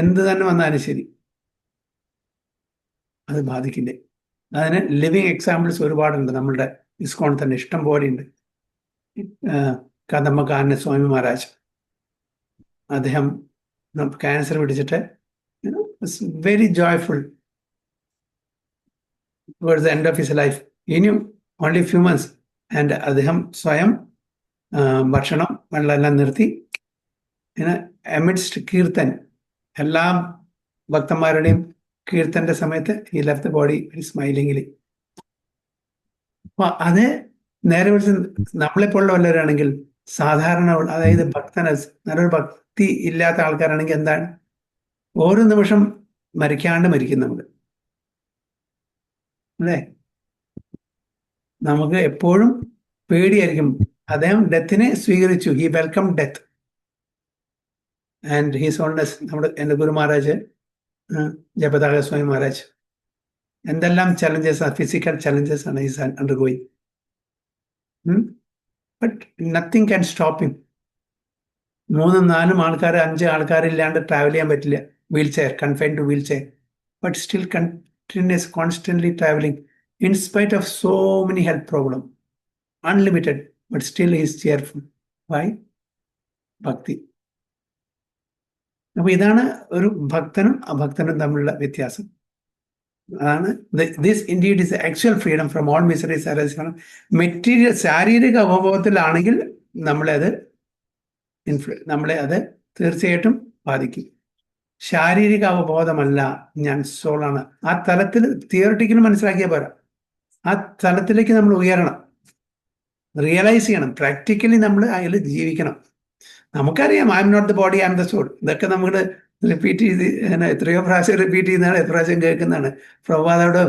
A: എന്ത് തന്നെ വന്നാലും ശരി അത് ബാധിക്കില്ലേ. അതിന് ലിവിങ് എക്സാമ്പിൾസ് ഒരുപാടുണ്ട്. നമ്മളുടെ ഇസ്കോൺ തന്നെ ഇഷ്ടം പോലെ ഉണ്ട്. കദംബകാരന സ്വാമി മഹാരാജ്, അദ്ദേഹം ക്യാൻസർ പിടിച്ചിട്ട് very joyful towards the end of his life. ഇനിയും ഓൺലി ഫ്യൂ മന്ത്സ്. ആൻഡ് അദ്ദേഹം സ്വയം ഭക്ഷണം വെള്ളമെല്ലാം നിർത്തി, എമിഡ്സ്റ്റ് കീർത്തൻ, എല്ലാ ഭക്തന്മാരുടെയും കീർത്തന്റെ സമയത്ത് ഈ ലെഫ്റ്റ് ബോഡി സ്മൈലിംഗിൽ. അപ്പൊ അത് നേരെ വിളിച്ച് നമ്മളെപ്പോലുള്ള വല്ലവരാണെങ്കിൽ, സാധാരണ, അതായത് നല്ലൊരു ഭക്തി ഇല്ലാത്ത ആൾക്കാരാണെങ്കിൽ എന്താണ്, ഓരോ നിമിഷം മരിക്കും നമ്മൾ, അല്ലേ? നമുക്ക് എപ്പോഴും പേടിയായിരിക്കും. അദ്ദേഹം ഡെത്തിനെ സ്വീകരിച്ചു. He welcome death and he's allness. എൻ്റെ ഗുരു മഹാരാജ് ജപതാക സ്വാമി മഹാരാജ് എന്തെല്ലാം ചലഞ്ചസ്, ഫിസിക്കൽ ചലഞ്ചസ് ആണ് is undergoing. But nothing can stop him. 3-4 ആൾക്കാർ, 5 ആൾക്കാരില്ലാണ്ട് ട്രാവൽ ചെയ്യാൻ പറ്റില്ല. Wheelchair, confined to wheelchair, but still continues, constantly travelling in spite of so many health problems, unlimited, but still he is cheerful. Why? Bhakti. അപ്പോൾ ഇതാണ് ഒരു ഭക്തനും അഭക്തനും തമ്മിലുള്ള വ്യത്യാസം. അതാണ് this indeed is actual freedom from all miseries arising from material. ശാരീരിക അവബോധത്തിലാണെങ്കിൽ നമ്മളെ അത് തീർച്ചയായിട്ടും ബാധിക്കും. ശാരീരിക അവബോധമല്ല, ഞാൻ സോളാണ്, ആ തലത്തിൽ തിയറിറ്റിക്കലി മനസ്സിലാക്കിയാൽ പോരാ. ആ തലത്തിലേക്ക് നമ്മൾ ഉയരണം, റിയലൈസ് ചെയ്യണം, പ്രാക്ടിക്കലി നമ്മൾ അതിൽ ജീവിക്കണം. നമുക്കറിയാം I M not the body, I M the soul. ഇതൊക്കെ നമ്മൾ റിപ്പീറ്റ് ചെയ്ത് എത്രയോ പ്രാവശ്യം റിപ്പീറ്റ് ചെയ്യുന്നതാണ്, എത്ര പ്രാവശ്യം കേൾക്കുന്നതാണ്. പ്രഭുപാദോട്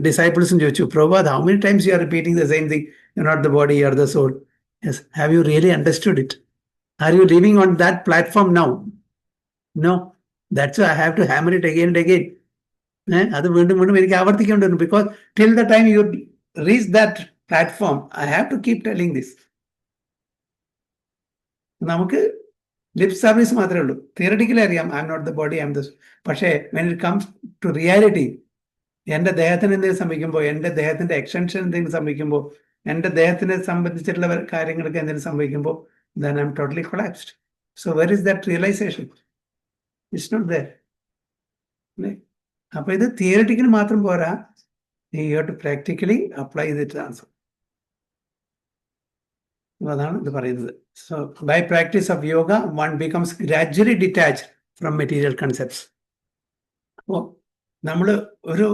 A: ഡിസൈപ്പിൾസും ചോദിച്ചു, Prabhupad, how many times you are repeating the same thing, you are not the body, you are the soul. Yes, have you really understood it? Are you living on that platform now? No. That's why I have to hammer it again and again. അത് വീണ്ടും വീണ്ടും എനിക്ക് ആവർത്തിക്കേണ്ടി വരും. Because till the time you reach that platform I have to keep telling this. നമുക്ക് ലിപ് സർവീസ് മാത്രമേ ഉള്ളൂ. തിയററ്റിക്കലി അറിയാം I M not the body, I M the. പക്ഷേ when it comes to reality, എൻ്റെ ദേഹത്തിന് എന്തെങ്കിലും സംഭവിക്കുമ്പോൾ, എൻ്റെ ദേഹത്തിന്റെ എക്സ്റ്റൻഷൻ എന്തെങ്കിലും സംഭവിക്കുമ്പോൾ, എൻ്റെ ദേഹത്തിനെ സംബന്ധിച്ചിട്ടുള്ള കാര്യങ്ങൾക്ക് എന്തെങ്കിലും സംഭവിക്കുമ്പോൾ, then I am totally collapsed. So where is that realization? It's not there. അപ്പൊ ഇത് തിയറിറ്റിക്കലി മാത്രം പോരാ, you have to practically apply the transfer. അതാണ് ഇത് പറയുന്നത്. So by practice of yoga one becomes gradually detached from material concepts. അപ്പോൾ നമ്മൾ ഒരു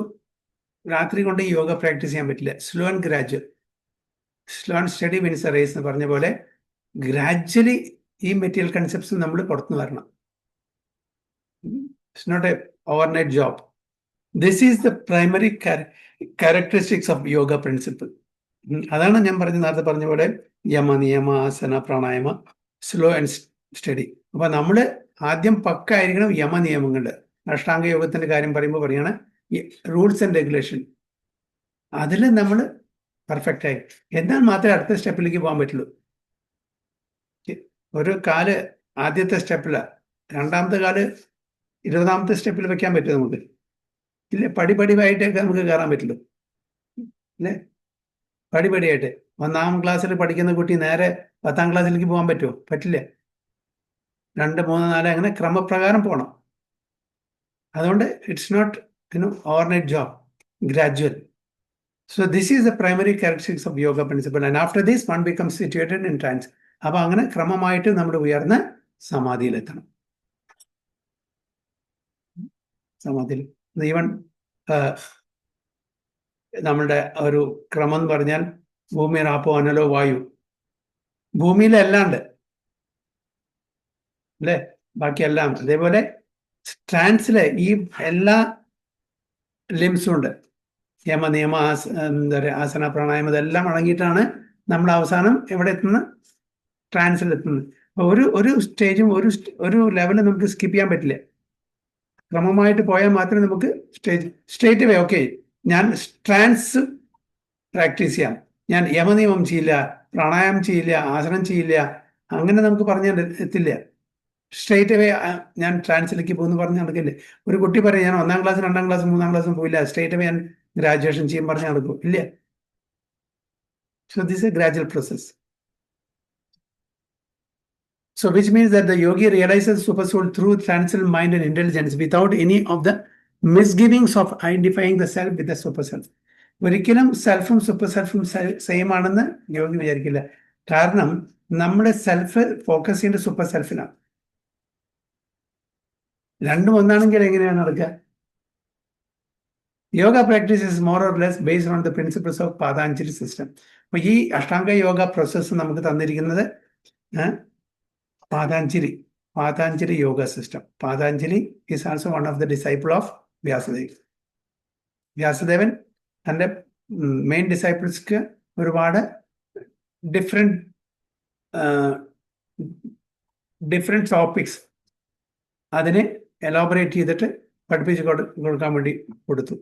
A: രാത്രി കൊണ്ട് യോഗ പ്രാക്ടീസ് ചെയ്യാൻ പറ്റില്ല. Slow and gradual, slow and steady wins a race എന്ന് പറഞ്ഞ പോലെ ഗ്രാജ്വലി ഈ മെറ്റീരിയൽ കൺസെപ്റ്റ്സ് നമ്മൾ പുറത്തുനിന്ന് വരണം. It's not a overnight job. This is the primary characteristics of yoga principle. അതാണ് ഞാൻ നേരത്തെ പറഞ്ഞ പോലെ യമ, നിയമ, ആസന, പ്രാണായാമ, സ്ലോ ആൻഡ് സ്റ്റഡി. അപ്പൊ നമ്മൾ ആദ്യം പക്ക ആയിരിക്കണം യമ നിയമങ്ങളുടെ. അഷ്ടാംഗ യോഗത്തിന്റെ കാര്യം പറയുമ്പോൾ പറയാണ് റൂൾസ് ആൻഡ് റെഗുലേഷൻ, അതിൽ നമ്മൾ പെർഫെക്റ്റ് ആയി എന്നാൽ മാത്രമേ അടുത്ത സ്റ്റെപ്പിലേക്ക് പോകാൻ പറ്റുള്ളൂ. ഒരു കാല് ആദ്യത്തെ സ്റ്റെപ്പില്, രണ്ടാമത്തെ കാല് 20ാമത്തെ സ്റ്റെപ്പിൽ വെക്കാൻ പറ്റും നമുക്ക്, ഇല്ലേ? പടിപടിയായിട്ടൊക്കെ നമുക്ക് കയറാൻ പറ്റുള്ളൂ, അല്ലേ? പടിപടിയായിട്ട് 1ാം ക്ലാസ്സിൽ പഠിക്കുന്ന കുട്ടി നേരെ 10ാം ക്ലാസ്സിലേക്ക് പോകാൻ പറ്റുമോ? പറ്റില്ല. 2, 3, 4 അങ്ങനെ ക്രമപ്രകാരം പോകണം. അതുകൊണ്ട് it's not overnight job, gradual. So this is the primary characteristics of yoga principle, and after this one becomes situated in trance. അപ്പൊ അങ്ങനെ ക്രമമായിട്ട് നമ്മൾ ഉയർന്ന സമാധിയിലെത്തണം. സമാധിയിൽ ഈവൻ നമ്മളുടെ ഒരു ക്രമം എന്ന് പറഞ്ഞാൽ ഭൂമി, ആപ്പോ, അനലോ, വായു, ഭൂമിയിലെല്ലാണ്ട് അല്ലേ, ബാക്കിയെല്ലാം. അതേപോലെ ട്രാൻസിലെ ഈ എല്ലാ ലിംസും ഉണ്ട്. യമ, നിയമ, എന്താ പറയുക, ആസന, പ്രാണായാമം, ഇതെല്ലാം അടങ്ങിയിട്ടാണ് നമ്മൾ അവസാനം എവിടെ എത്തുന്നത്? ട്രാൻസിലെത്തുന്നത്. ഒരു സ്റ്റേജും ഒരു ലെവലും നമുക്ക് സ്കിപ്പ് ചെയ്യാൻ പറ്റില്ല. ക്രമമായിട്ട് പോയാൽ മാത്രമേ നമുക്ക് സ്റ്റേറ്റ് വേ ഓക്കെ ഞാൻ ട്രാൻസ് പ്രാക്ടീസ് ചെയ്യാം, ഞാൻ യമനിയമം ചെയ്യില്ല, പ്രാണായാമം ചെയ്യില്ല, ആസനം ചെയ്യില്ല, അങ്ങനെ നമുക്ക് പറഞ്ഞാൽ എത്തില്ല. സ്ട്രേറ്റ് അവേ ഞാൻ ട്രാൻസിലേക്ക് പോകുന്നു പറഞ്ഞ് നടക്കില്ലേ? ഒരു കുട്ടി പറയും ഞാൻ 1ാം ക്ലാസ്, 2ാം ക്ലാസ്, 3ാം ക്ലാസ്സും പോയില്ല, സ്ട്രേറ്റ് അവേ ഞാൻ ഗ്രാജുവേഷൻ ചെയ്യും പറഞ്ഞ് നടക്കും, ഇല്ല. So this is a gradual process. So which means that the yogi realizes supersoul through transcendental mind and intelligence without any of the misgivings of identifying the self with the super self. ഒരിക്കലും സെൽഫും സൂപ്പർ സെൽഫും സെയിം ആണെന്ന് യോഗി വിചാരിക്കില്ല. കാരണം നമ്മുടെ സെൽഫ് ഫോക്കസ് ചെയ്യേണ്ട സൂപ്പർ സെൽഫിനാണ്. രണ്ടും ഒന്നാണെങ്കിൽ എങ്ങനെയാണ് നടക്കുക? Yoga practice is more or less based on the principles of Patanjali system. അപ്പൊ ഈ അഷ്ടാംഗ യോഗ പ്രോസസ്സ് നമുക്ക് തന്നിരിക്കുന്നത് Patanjali yoga system. Patanjali is also one of the disciple of Vyasadev. Vyasadevan തൻ്റെ മെയിൻ ഡിസൈപ്പിൾസ്ക്ക് ഒരുപാട് ഡിഫറെൻറ്റ് ടോപ്പിക്സ് അതിനെ എലോബറേറ്റ് ചെയ്തിട്ട് പഠിപ്പിച്ച് കൊടുക്കാൻ വേണ്ടി കൊടുത്തു.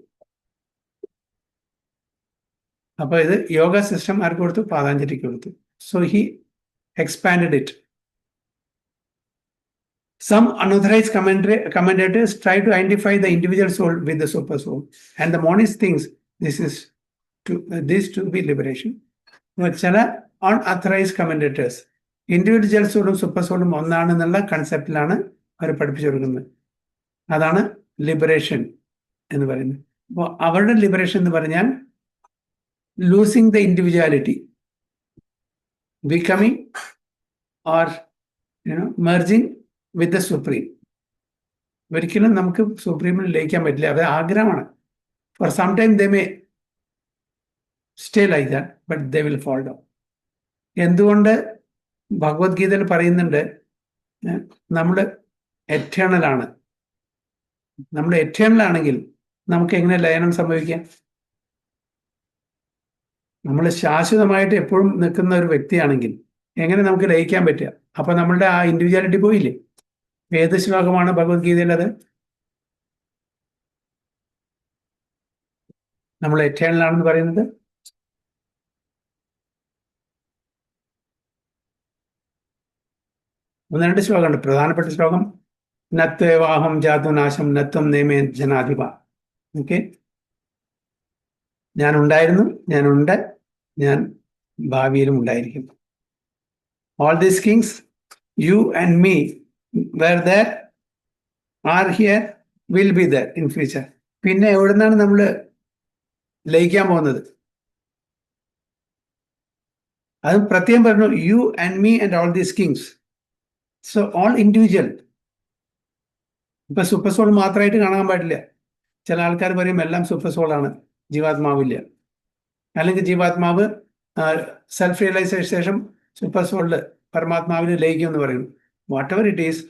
A: അപ്പൊ ഇത് യോഗ സിസ്റ്റം ആർക്ക് കൊടുത്തു? പാതാഞ്ജലിക്ക് കൊടുത്തു. So he expanded it. Some unauthorized commentators try to identify the individual soul with the super soul, and the monist thinks this to be liberation. ചില unauthorized commentators ഇൻഡിവിജ്വൽ സോളും സൂപ്പർ സോളും ഒന്നാണെന്നുള്ള കൺസെപ്റ്റിലാണ് അവർ പഠിപ്പിച്ചു കൊടുക്കുന്നത്. അതാണ് ലിബറേഷൻ എന്ന് പറയുന്നത്. അപ്പോൾ അവരുടെ ലിബറേഷൻ എന്ന് പറഞ്ഞാൽ losing the individuality, becoming or merging with the supreme. ഒരിക്കലും നമുക്ക് സുപ്രീമിൽ ലയിക്കാൻ പറ്റില്ല, അത് ആഗ്രഹമാണ്. For some time they may stay like that, but they will fall down. എന്തുകൊണ്ട് ഭഗവത്ഗീതയിൽ പറയുന്നുണ്ട് നമ്മൾ എറ്റേണൽ ആണ്. നമ്മൾ എറ്റേണൽ ആണെങ്കിൽ നമുക്ക് എങ്ങനെ ലയനം സംഭവിക്കാം? നമ്മൾ ശാശ്വതമായിട്ട് എപ്പോഴും നിൽക്കുന്ന ഒരു വ്യക്തിയാണെങ്കിൽ എങ്ങനെ നമുക്ക് ലയിക്കാൻ പറ്റുക? അപ്പൊ നമ്മളുടെ ആ ഇൻഡിവിജ്വാലിറ്റി പോയില്ലേ? ഏത് ശ്ലോകമാണ് ഭഗവത്ഗീതയിൽ അത്? നമ്മൾ എറ്റേണൽ ആണെന്ന് പറയുന്നത്. ഒന്ന് രണ്ട് ശ്ലോകമുണ്ട്. പ്രധാനപ്പെട്ട ശ്ലോകം നത്വേവാഹം ജാതുനാശം നത്വം നേമേ ജനാധിപ. ഓക്കെ, ഞാൻ ഉണ്ടായിരുന്നു, ഞാനുണ്ട്, ഞാൻ ഭാവിയിലും ഉണ്ടായിരിക്കും. All these kings, you and me, were there, are here, will be there in future. പിന്നെ എവിടുന്നാണ് നമ്മൾ ലയിക്കാൻ പോകുന്നത്? അത് പ്രത്യേകം പറഞ്ഞു, you and me and all these Kings. So all individual. ഇപ്പൊ സൂപ്പർ സോൾ മാത്രമായിട്ട് കാണാൻ പാടില്ല. ചില ആൾക്കാർ പറയും എല്ലാം സൂപ്പർ സോളാണ്, ജീവാത്മാവില്ല. അല്ലെങ്കിൽ ജീവാത്മാവ് സെൽഫ് റിയലൈസേഷൻ ശേഷം സൂപ്പർ സോളില് പരമാത്മാവിന് ലയിക്കും എന്ന് പറയുന്നു. What ever it is,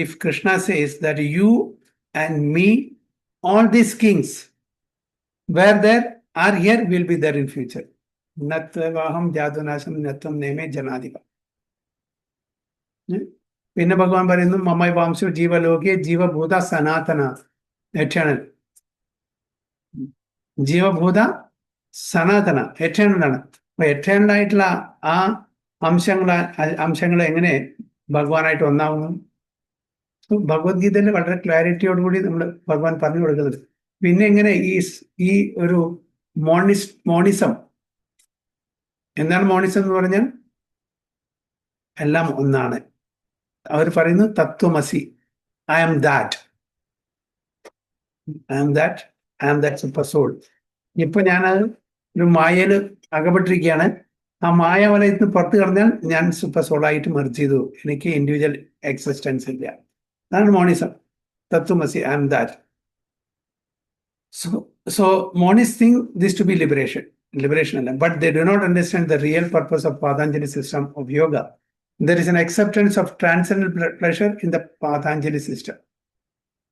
A: if Krishna says that you and me, all these kings were there, are here, will be there in future. Natvaham jadunasam natvam neme janadiva. പിന്നെ ഭഗവാൻ പറയുന്നു മമൈ വാംശോ ജീവലോകെ ജീവഭൂത സനാതന, എറ്റേണൽ. ജീവഭൂത സനാതന, എറ്റേണൽ ആണ്. അപ്പൊ എറ്റേണൽ ആയിട്ടുള്ള ആ അംശങ്ങൾ എങ്ങനെ ഭഗവാനായിട്ട് ഒന്നാവുന്നു? ഭഗവത്ഗീതയിൽ വളരെ ക്ലാരിറ്റിയോടുകൂടി നമ്മൾ ഭഗവാൻ പറഞ്ഞു കൊടുക്കുന്നുണ്ട്. പിന്നെ എങ്ങനെ ഈ ഒരു മോണിസം, എന്താണ് മോണിസം എന്ന് പറഞ്ഞാൽ? എല്ലാം ഒന്നാണ്. അവർ പറയുന്നു തത്വമസി, I am that, I am that, I am that super soul. ഇപ്പൊ ഞാനത് ഒരു മായയില് അകപ്പെട്ടിരിക്കുകയാണ്. ആ മായ വലയത്തിന് പുറത്ത് കടന്നാൽ ഞാൻ സൂപ്പർ സോളായിട്ട് മെർജ് ചെയ്തു, എനിക്ക് ഇൻഡിവിജ്വൽ എക്സിസ്റ്റൻസ് ഇല്ല. അതാണ് മോണിസം. തത്വമസി, I am that. So monists think this to be liberation, but they do not understand the real purpose of Patanjali system of yoga. There is an acceptance of transcendental pleasure in the Patanjali system,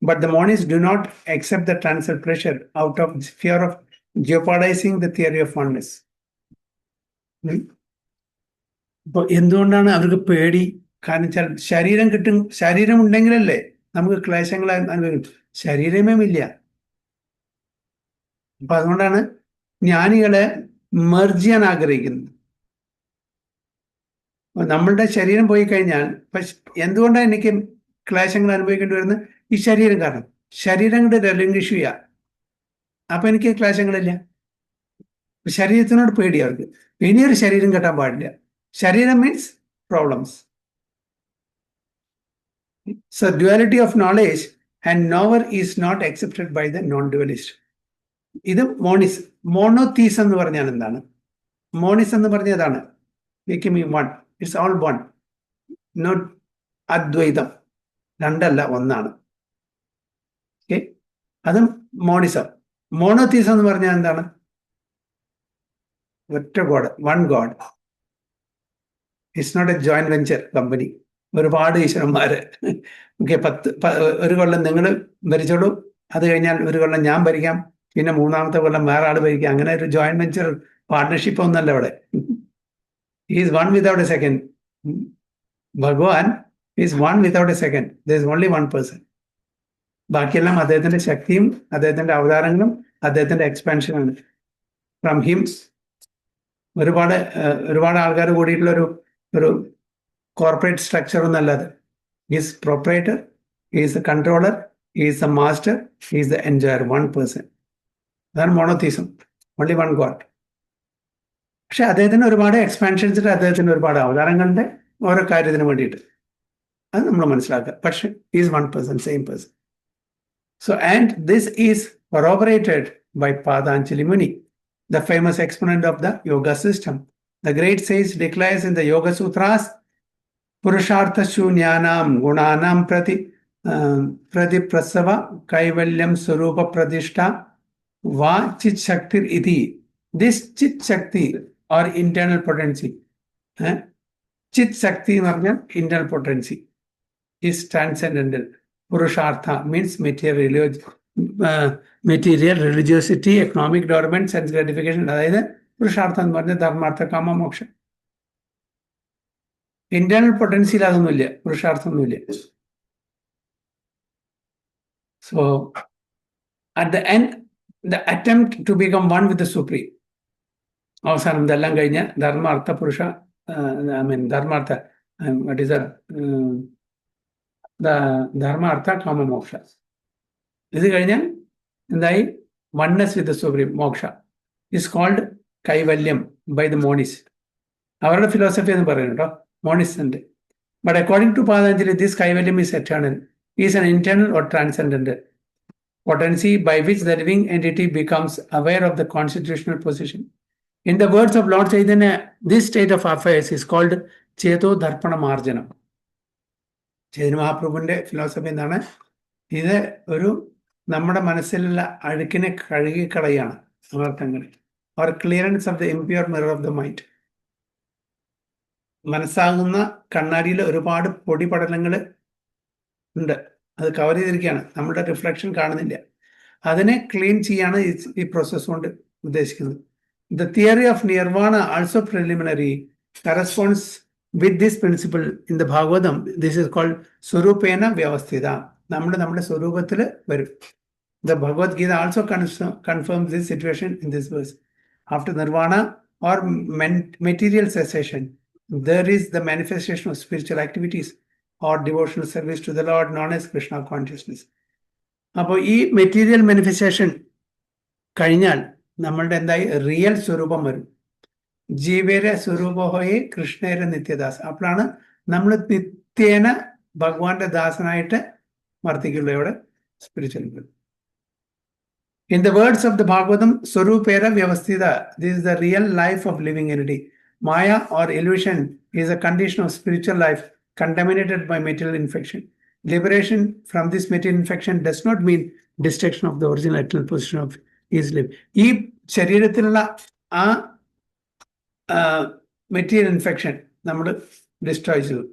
A: but the monists do not accept the transcendental pleasure out of fear of jeopardizing the theory of oneness. അപ്പോൾ എന്തുകൊണ്ടാണ് അവർക്ക് പേടി? കാരണം വെച്ചാൽ ശരീരം ഉണ്ടെങ്കിലല്ലേ നമുക്ക് ക്ലേശങ്ങൾ അനുഭവിക്കും. ശരീരമേ ഇല്ല. അപ്പൊ അതുകൊണ്ടാണ് ജ്ഞാനികളെ മെർജ് ചെയ്യാൻ ആഗ്രഹിക്കുന്നത്. നമ്മളുടെ ശരീരം പോയി കഴിഞ്ഞാൽ എന്തുകൊണ്ടാണ് എനിക്ക് ക്ലേശങ്ങൾ അനുഭവിക്കേണ്ടി വരുന്നത്? ഈ ശരീരം കാരണം. ശരീരം കൊണ്ട് റിലിംഗ്വിഷ് ചെയ്യുക, അപ്പൊ എനിക്ക് ക്ലേശങ്ങളില്ല. ശരീരത്തിനോട് പേടി അവർക്ക്. ഇനിയൊരു ശരീരം കെട്ടാൻ പാടില്ല. ശരീരം means problems. So duality of knowledge and knower is not accepted by the non-dualist. ഇത് മോണോതീസ് എന്ന് പറഞ്ഞാൽ എന്താണ്? മോണിസ് എന്ന് പറഞ്ഞതാണ് making one, it's all one, not അദ്വൈതം. രണ്ടല്ല, ഒന്നാണ്. ഓക്കെ, അതും മോണിസം. മോണോതീസം എന്ന് പറഞ്ഞാൽ എന്താണ്? ഒറ്റ god, one god. It's not a joint venture company. ഒരുപാട് ഈശ്വരന്മാര്. ഓക്കെ, ഒരു കൊല്ലം നിങ്ങൾ ഭരിച്ചോളൂ, അത് കഴിഞ്ഞാൽ ഒരു കൊല്ലം ഞാൻ ഭരിക്കാം, പിന്നെ മൂന്നാമത്തെ കൊല്ലം വേറെ ആൾ ഭരിക്കാം. അങ്ങനെ ഒരു ജോയിന്റ് വെഞ്ചർ പാർട്ട്ണർഷിപ്പ് ഒന്നല്ല ഇവിടെ. Is one without a second. Bhagavan is one without a second. There is only one person. ബാക്കിയെല്ലാം അദ്ദേഹത്തിന്റെ ശക്തിയും അദ്ദേഹത്തിന്റെ അവതാരങ്ങളും അദ്ദേഹത്തിന്റെ എക്സ്പാൻഷനാണ്. ഫ്രം ഹിംസ് ഒരുപാട് ആൾക്കാർ കൂടിയിട്ടുള്ള ഒരു കോർപ്പറേറ്റ് സ്ട്രക്ചർ ഒന്നല്ലാതെ. Is proprietor, is a controller, is a master, is the enjoyer, one person. അതാണ് മോണോതീസം, ഓൺലി വൺ ഗോഡ്. പക്ഷെ അദ്ദേഹത്തിന് ഒരുപാട് എക്സ്പാൻഷൻസ് ഉണ്ട്, അദ്ദേഹത്തിന് ഒരുപാട് അവതാരങ്ങളുടെ ഓരോ കാര്യത്തിന് വേണ്ടിയിട്ട്. അത് നമ്മൾ മനസ്സിലാക്കുക. പക്ഷെ is one person, same person. So and this is corroborated by Patanjali Muni, the famous exponent of the yoga system. The great sage declares in the Yoga Sutras, Purushartha Shunyanam Gunanam Prati Prasava Kaivalyam Swarupa Pradishta Va Chit Shaktir Iti. This Chit Shakti or internal potency, Chit Shakti internal potency is transcendental. Purushartha means material, religiosity, economic development, sense gratification. അതായത് പുരുഷാർത്ഥം എന്ന് പറഞ്ഞാൽ ധർമാർത്ഥ കാമ മോക്ഷം. ഇന്റേണൽ പൊട്ടൻസിയിൽ അതൊന്നുമില്ല, പുരുഷാർത്ഥമൊന്നുമില്ല. So at the end the attempt to become one with the supreme. അവസാനം ഇതെല്ലാം കഴിഞ്ഞ ധർമാർത്ഥ പുരുഷ ധർമാർത്ഥ what is that? ധർമാർത്ഥ കാമ മോക്ഷ. ഇത് കഴിഞ്ഞാൽ എന്തായി? Oneness with the supreme, moksha. Is called kaivalyam by the monists. അവരുടെ ഫിലോസഫി എന്ന് പറയുന്നു കേട്ടോ, മോണിസ്റ്റിന്റെ. But according to Patanjali, this kaivalyam is eternal, is an internal or transcendental potency by which the living entity becomes aware of the constitutional position In the words of Lord Chaitanya, this state of affairs is called Cheto Dharpana Marjanam. Chaitanya മഹാപ്രഭുവിന്റെ ഫിലോസഫി എന്താണ്? ഇത് ഒരു നമ്മുടെ മനസ്സിലുള്ള അഴുക്കിനെ കഴുകിക്കളയാണ് അനർത്ഥങ്ങൾ. Or clearance of the impure mirror of the mind. മനസ്സാകുന്ന കണ്ണാടിയിൽ ഒരുപാട് പൊടിപടലങ്ങൾ ഉണ്ട്, അത് കവർ ചെയ്തിരിക്കുകയാണ്, നമ്മുടെ റിഫ്ലക്ഷൻ കാണുന്നില്ല. അതിനെ ക്ലീൻ ചെയ്യാണ് ഈ പ്രോസസ് കൊണ്ട് ഉദ്ദേശിക്കുന്നത്. The theory of nirvana, also preliminary, corresponds with this principle in the Bhagavatam. This is called Surupena Vyavasthita. നമ്മുടെ സ്വരൂപത്തിൽ വരും. The Bhagavad Gita also confirms this situation in this verse. After nirvana or material cessation, there is the manifestation of spiritual activities or devotional service to the Lord known as Krishna consciousness. അപ്പോൾ ഈ മെറ്റീരിയൽ മാനിഫെസ്റ്റേഷൻ കഴിഞ്ഞാൽ നമ്മളുടെ എന്തായി റിയൽ സ്വരൂപം വരും. ജീവേര സ്വരൂപഹോയെ കൃഷ്ണേര നിത്യദാസ്. അപ്പോഴാണ് നമ്മൾ നിത്യേന ഭഗവാന്റെ ദാസനായിട്ട് വർത്തിക്കുള്ളൂ ഇവിടെ spiritual. In the words of the Bhagavatam, Swarupera Vyavasthita, this is the real life of living entity. Maya or illusion is a condition of spiritual life contaminated by material infection. Liberation from this material infection does not mean destruction of the original eternal position of his life. ഈ ശരീരത്തിലുള്ള ആ മെറ്റീരിയൽ ഇൻഫെക്ഷൻ നമ്മൾ ഡിസ്ട്രോയ് ചെയ്തു.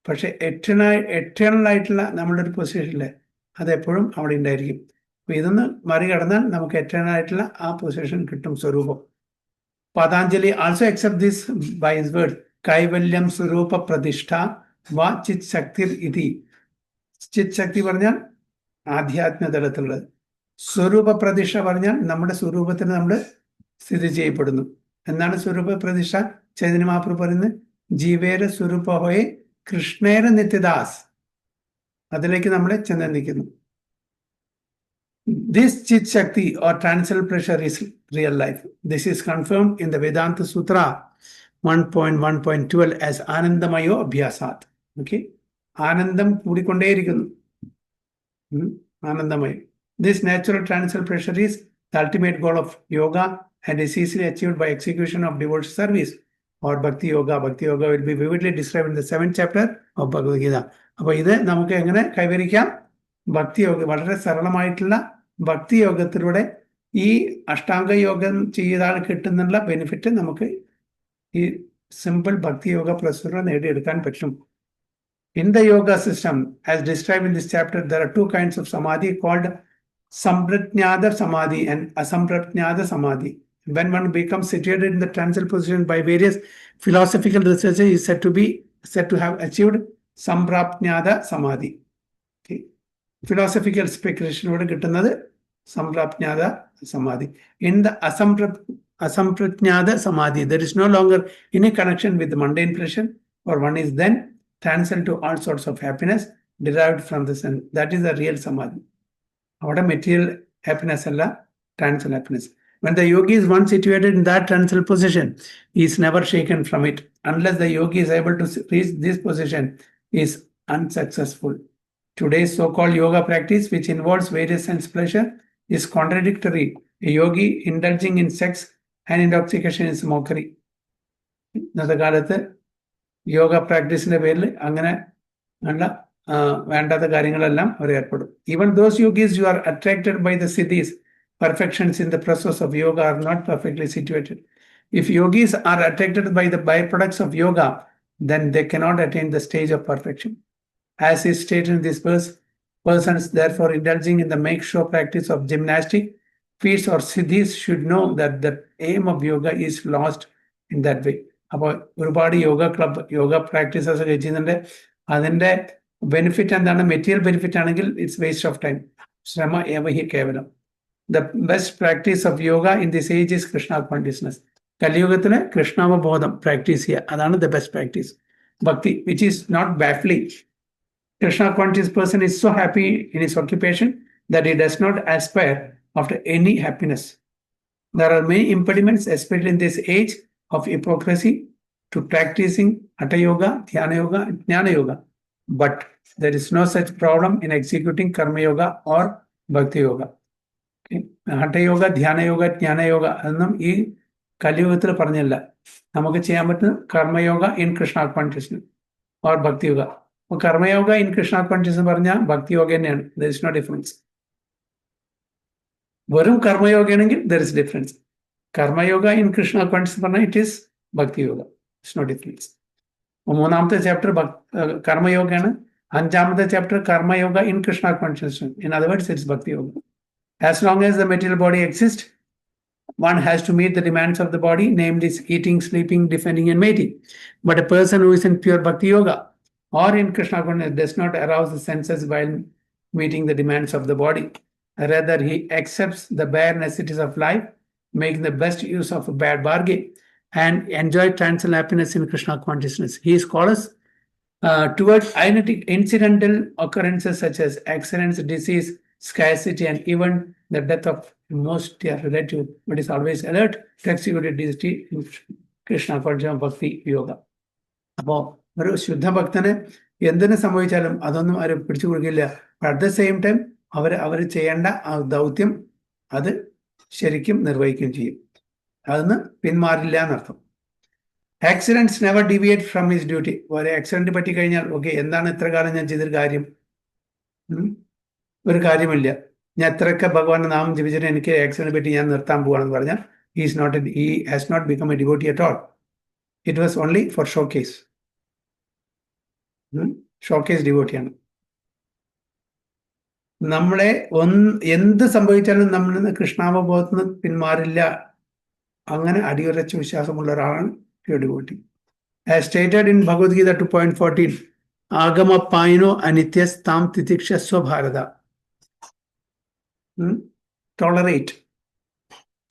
A: പക്ഷെ എറ്റേണൽ ആയിട്ടുള്ള നമ്മളുടെ ഒരു പൊസിഷനിലെ അതെപ്പോഴും അവിടെ ഉണ്ടായിരിക്കും. അപ്പൊ ഇതൊന്ന് മറികടന്നാൽ നമുക്ക് എറ്റേണൽ ആയിട്ടുള്ള ആ പൊസിഷൻ കിട്ടും, സ്വരൂപം. Patanjali also accept this by his word. കൈവല്യം സ്വരൂപ പ്രതിഷ്ഠ വ ചിത് ശക്തി ഇതി. ചിത് ശക്തി പറഞ്ഞാൽ ആധ്യാത്മിക തലത്തിലുള്ളത്. സ്വരൂപ പ്രതിഷ്ഠ പറഞ്ഞാൽ നമ്മുടെ സ്വരൂപത്തിന് നമ്മൾ സ്ഥിതി ചെയ്യപ്പെടുന്നു. എന്താണ് സ്വരൂപ പ്രതിഷ്ഠ? ചൈതന്യ മഹാപ്രഭു പറയുന്നത് ജീവേര സ്വരൂപഹോയെ കൃഷ്ണേര നിത്യദാസ്. അതിലേക്ക് നമ്മളെ ചെന്നെത്തിക്കുന്നു. This Chit Shakti or transcendental pressure is real life. This is confirmed in the Vedanta Sutra 1.1.12 as Anandamayo Abhyasat. Okay? Anandam കൂടിക്കൊണ്ടേയിരിക്കുന്നു. Anandamayo. This natural transcendental pressure is the ultimate goal of yoga and is easily achieved by execution of devotional service or Bhakti Yoga. Bhakti Yoga will be vividly described in the 7th chapter of Bhagavad Gita. അപ്പോൾ ഇത് നമുക്ക് എങ്ങനെ കൈവരിക്കാം? ഭക്തി യോഗ, വളരെ സരളമായിട്ടുള്ള ഭക്തി യോഗത്തിലൂടെ ഈ അഷ്ടാംഗ യോഗം ചെയ്താൽ കിട്ടുന്നുള്ള ബെനിഫിറ്റ് നമുക്ക് ഈ സിമ്പിൾ ഭക്തി യോഗ പ്രൊസീജിയർ നേടിയെടുക്കാൻ പറ്റും. In the yoga system, as described in this chapter, there are two kinds of samadhi called Sampratnyada Samadhi and Asampratnyada Samadhi. When one becomes situated in the transcendental position by various philosophical researchers, is said to have achieved Samprapnyada Samadhi. Okay. Philosophical speculation would get another Samprapnyada Samadhi. In the Asampratnyada Samadhi, there is no longer any connection with the mundane pleasure, or one is then transcend to all sorts of happiness derived from the sun. That is the real Samadhi. Our material happiness alla transcendental happiness. When the yogi is once situated in that transcendental position, he is never shaken from it. Unless the yogi is able to reach this position, he is unsuccessful. Today's so-called yoga practice, which involves various sense pleasure, is contradictory. A yogi indulging in sex and intoxication is mockery. ഇന്നത്തെ കാലത്ത് യോഗ പ്രാക്ടീസിന്റെ പേരിൽ അങ്ങനെ ഉള്ള വേണ്ടാത്ത കാര്യങ്ങളെല്ലാം അവർ ഏർപ്പെടും. Even those yogis who are attracted by the siddhis, perfections in the process of yoga, are not perfectly situated. If yogis are attracted by the byproducts of yoga, then they cannot attain the stage of perfection. As is stated in this verse, persons therefore indulging in the make-show practice of gymnastic feats or siddhis should know that the aim of yoga is lost in that way. അപ്പോൾ ഒരുപാട് യോഗ പ്രാക്ടീസസ് ഒക്കെ ചെയ്യുന്നുണ്ട്. അതിൻ്റെ ബെനിഫിറ്റ് എന്താണ്? മെറ്റീരിയൽ ബെനിഫിറ്റ് ആണെങ്കിൽ ഇറ്റ്സ് വേസ്റ്റ് ഓഫ് ടൈം. ശ്രമ ഏവഹി കേവലം. The best practice of yoga in this age is Krishna consciousness. കലിയുഗത്തിന് കൃഷ്ണാവബോധം പ്രാക്ടീസ് ചെയ്യുക, അതാണ് the best practice. Bhakti which is not baffling. Krishna conscious person is so happy in his occupation that he does not aspire after any happiness. There are many impediments, especially in this age of hypocrisy, to practicing Hatha Yoga, Dhyana Yoga, and Jnana Yoga. But there is no such problem in executing Karma Yoga or Bhakti Yoga. Okay. Hatha Yoga, Dhyana Yoga, Jnana Yoga, ഈ കലിയുഗത്തിൽ പറഞ്ഞല്ല. നമുക്ക് ചെയ്യാൻ പറ്റുന്ന karmayoga in Krishna consciousness or bhaktiyoga. അപ്പോൾ കർമ്മയോഗ ഇൻ കൃഷ്ണ കോൺഷ്യസ്നസ് പറഞ്ഞാൽ ഭക്തിയോഗ തന്നെയാണ്. There is no difference. വെറും കർമ്മയോഗയാണെങ്കിൽ there is difference. Karmayoga in Krishna consciousness പറഞ്ഞാൽ it is bhaktiyoga. It's no difference. മൂന്നാമത്തെ ചാപ്റ്റർ കർമ്മയോഗയാണ്. അഞ്ചാമത്തെ chapter karmayoga in Krishna consciousness. In other words it's bhaktiyoga. As long as the material body exists, one has to meet the demands of the body, namely eating, sleeping, defending, and mating. But a person who is in pure bhakti yoga or in Krishna consciousness does not arouse the senses while meeting the demands of the body. Rather, he accepts the bare necessities of life, making the best use of a bad bargain, and enjoy transcendental happiness in Krishna consciousness. He is callous towards incidental occurrences such as accidents, disease, scarcity, and even the death of most dear relative, but is always alert to execute deity in Krishna consciousness bhakti yoga. അപ്പോൾ ഒരു ശുദ്ധഭക്തന് എന്തിനു സംഭവിച്ചാലും അതൊന്നും അവർ പിടിച്ചു കൊടുക്കില്ല. അറ്റ് ദ സെയിം ടൈം അവർ ചെയ്യേണ്ട ആ ദൗത്യം അത് ശരിക്കും നിർവഹിക്കുകയും ചെയ്യും. അതൊന്ന് പിന്മാറില്ല എന്നർത്ഥം. Accidents never deviate from his duty. ഒരു ആക്സിഡന്റ് പറ്റിക്കഴിഞ്ഞാൽ ഓക്കെ, എന്താണ് ഇത്ര കാലം ഞാൻ ചെയ്തൊരു കാര്യം? ഒരു കാര്യമില്ല. ഞാൻ എത്രയൊക്കെ ഭഗവാന്റെ നാമം ജപിച്ചിട്ട് എനിക്ക് ആക്സിഡന്റ് പറ്റി ഞാൻ നിർത്താൻ പോവാണെന്ന് പറഞ്ഞാൽ he has not become a devotee at all. It was only for showcase. Showcase ഡിവോട്ടിയാണ്. നമ്മളെ എന്ത് സംഭവിച്ചാലും നമ്മൾ കൃഷ്ണാവബോധത്തിന് പിന്മാറില്ല. അങ്ങനെ അടിയുറച്ച വിശ്വാസമുള്ള ഒരാളാണ് pure devotee. As stated in Bhagavad Gita 2.14, Agama Paino Anityas Tam Titikshasva Bharata. Tolerate.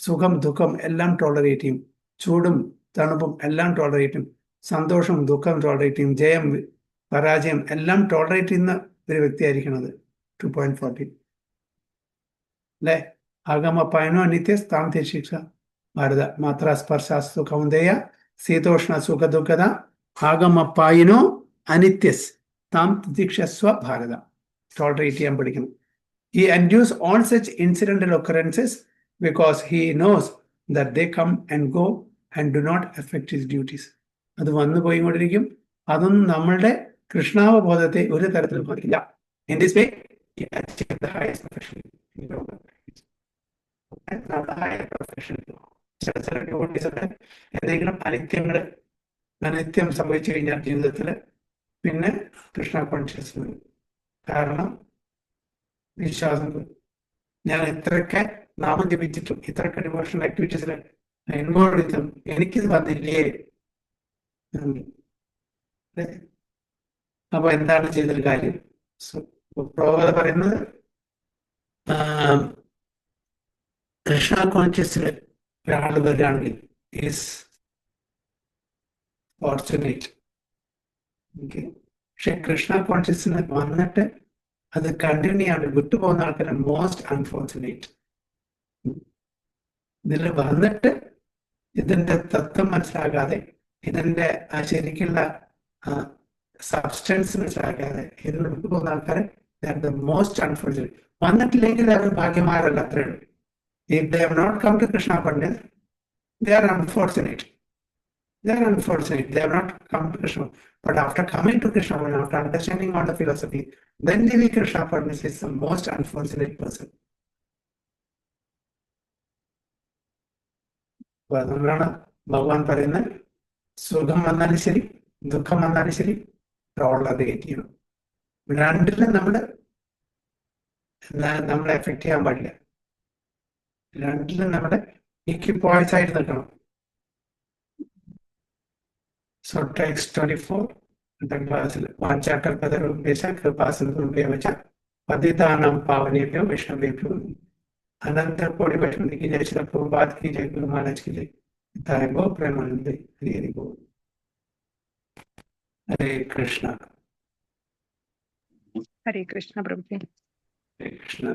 A: സുഖം ദുഃഖം എല്ലാം ടോളറേറ്റ് ചെയ്യും. ചൂടും തണുപ്പും എല്ലാം ടോളറേറ്റ് ചെയ്യും. സന്തോഷം ദുഃഖം ടോളറേറ്റ് ചെയ്യും. ജയം പരാജയം എല്ലാം ടോളറേറ്റ് ചെയ്യുന്ന ഒരു വ്യക്തിയായിരിക്കണത്. 2.14 അല്ലേ? ആഗമ പയനോ അനിത്യസ് താം തിശിക്ഷ ഭാരത മാത്ര സ്പർശാസ്തു കൗന്ദേയ ശീതോഷ്ണ സുഖ ദുഃഖത ആഗമ പായിനോ അനിത്യസ് താം തിതിക്ഷസ്വ ഭാരത. ടോളറേറ്റ് ചെയ്യാൻ പഠിക്കണം. He endures all such incidental occurrences because he knows that they come and go and do not affect his duties. അത് വന്നു പോയിക്കൊണ്ടിരിക്കും. അതൊന്നും നമ്മളുടെ കൃഷ്ണാവബോധത്തെ ഒരു തരത്തിലും ബാധിക്കില്ല. In this way, he achieves the highest profession. എന്തെങ്കിലും അനിത്യം സംഭവിച്ചു കഴിഞ്ഞാൽ ജീവിതത്തിൽ പിന്നെ കൃഷ്ണ കോൺഷ്യസ്. കാരണം വിശ്വാസം, ഞാൻ എത്രയൊക്കെ നാമം ജപിച്ചിട്ടും ഇത്രയൊക്കെ ഡിവോഷണൽ ആക്ടിവിറ്റീസിൽ ഇൻവോൾവ് ചെയ്തിട്ടും എനിക്കിത് വന്നില്ലേ. അപ്പൊ എന്താണ് ചെയ്തൊരു കാര്യം? പ്രഭുപാദ പറയുന്നത് കൃഷ്ണ കോൺഷ്യസിൽ ഒരാൾ വരികയാണെങ്കിൽ ഈസ് ഫോർച്ചുനേറ്റ്. പക്ഷെ കൃഷ്ണ കോൺഷ്യസിന് വന്നിട്ട് അത് കണ്ടിന്യൂ ചെയ്യാണ്ട് വിട്ടുപോകുന്ന ആൾക്കാരെ മോസ്റ്റ് അൺഫോർച്ചുനേറ്റ്. ഇതിൽ വന്നിട്ട് ഇതിന്റെ തത്വം മനസ്സിലാകാതെ, ഇതിന്റെ ശരിക്കുള്ള സബ്സ്റ്റൻസ് മനസ്സിലാക്കാതെ ഇതിൽ വിട്ടുപോകുന്ന ആൾക്കാരെ മോസ്റ്റ് അൺഫോർച്ചുനേറ്റ്. വന്നിട്ടില്ലെങ്കിൽ അവർ ഭാഗ്യമാരല്ല, അത്രേ ഉള്ളൂ. If they have not come to Krishna consciousness, they are unfortunate. They are unfortunate. They have not come to Krishna. But after coming to Krishna, after understanding all the philosophy, then Devi Krishna consciousness is the most unfortunate person. അതുകൊണ്ടാണ് ഭഗവാൻ പറയുന്നത്, സുഖം വന്നാലും ശരി ദുഃഖം വന്നാലും ശരി ടോളറേറ്റ് ചെയ്യണം. രണ്ടിലും നമ്മളെ എഫക്ട് ചെയ്യാൻ പാടില്ല. രണ്ടിലും നമ്മുടെ ഇക്വിപ്പോയിസ് ആയിട്ട് നിൽക്കണം. So text 24 ക്ലാസ്സിൽ വാചാട്ട കഥകളുപേക്ഷ കൃപാസനങ്ങളുപയോഗിച്ച പതിതാനം പാവനേഭ്യോ വൈഷ്ണവേഭ്യോ അനന്തരപ്പോടി വൈഷ്ണവിക്ക് ജയ ശ്രീ പ്രഭുപാദ് की जय, गुरु महाराज की जय, गो प्रेमानंद हरि हरि बोल. हरे कृष्णा.
D: ഹരേ കൃഷ്ണ പ്രഭു.
A: हरे कृष्णा.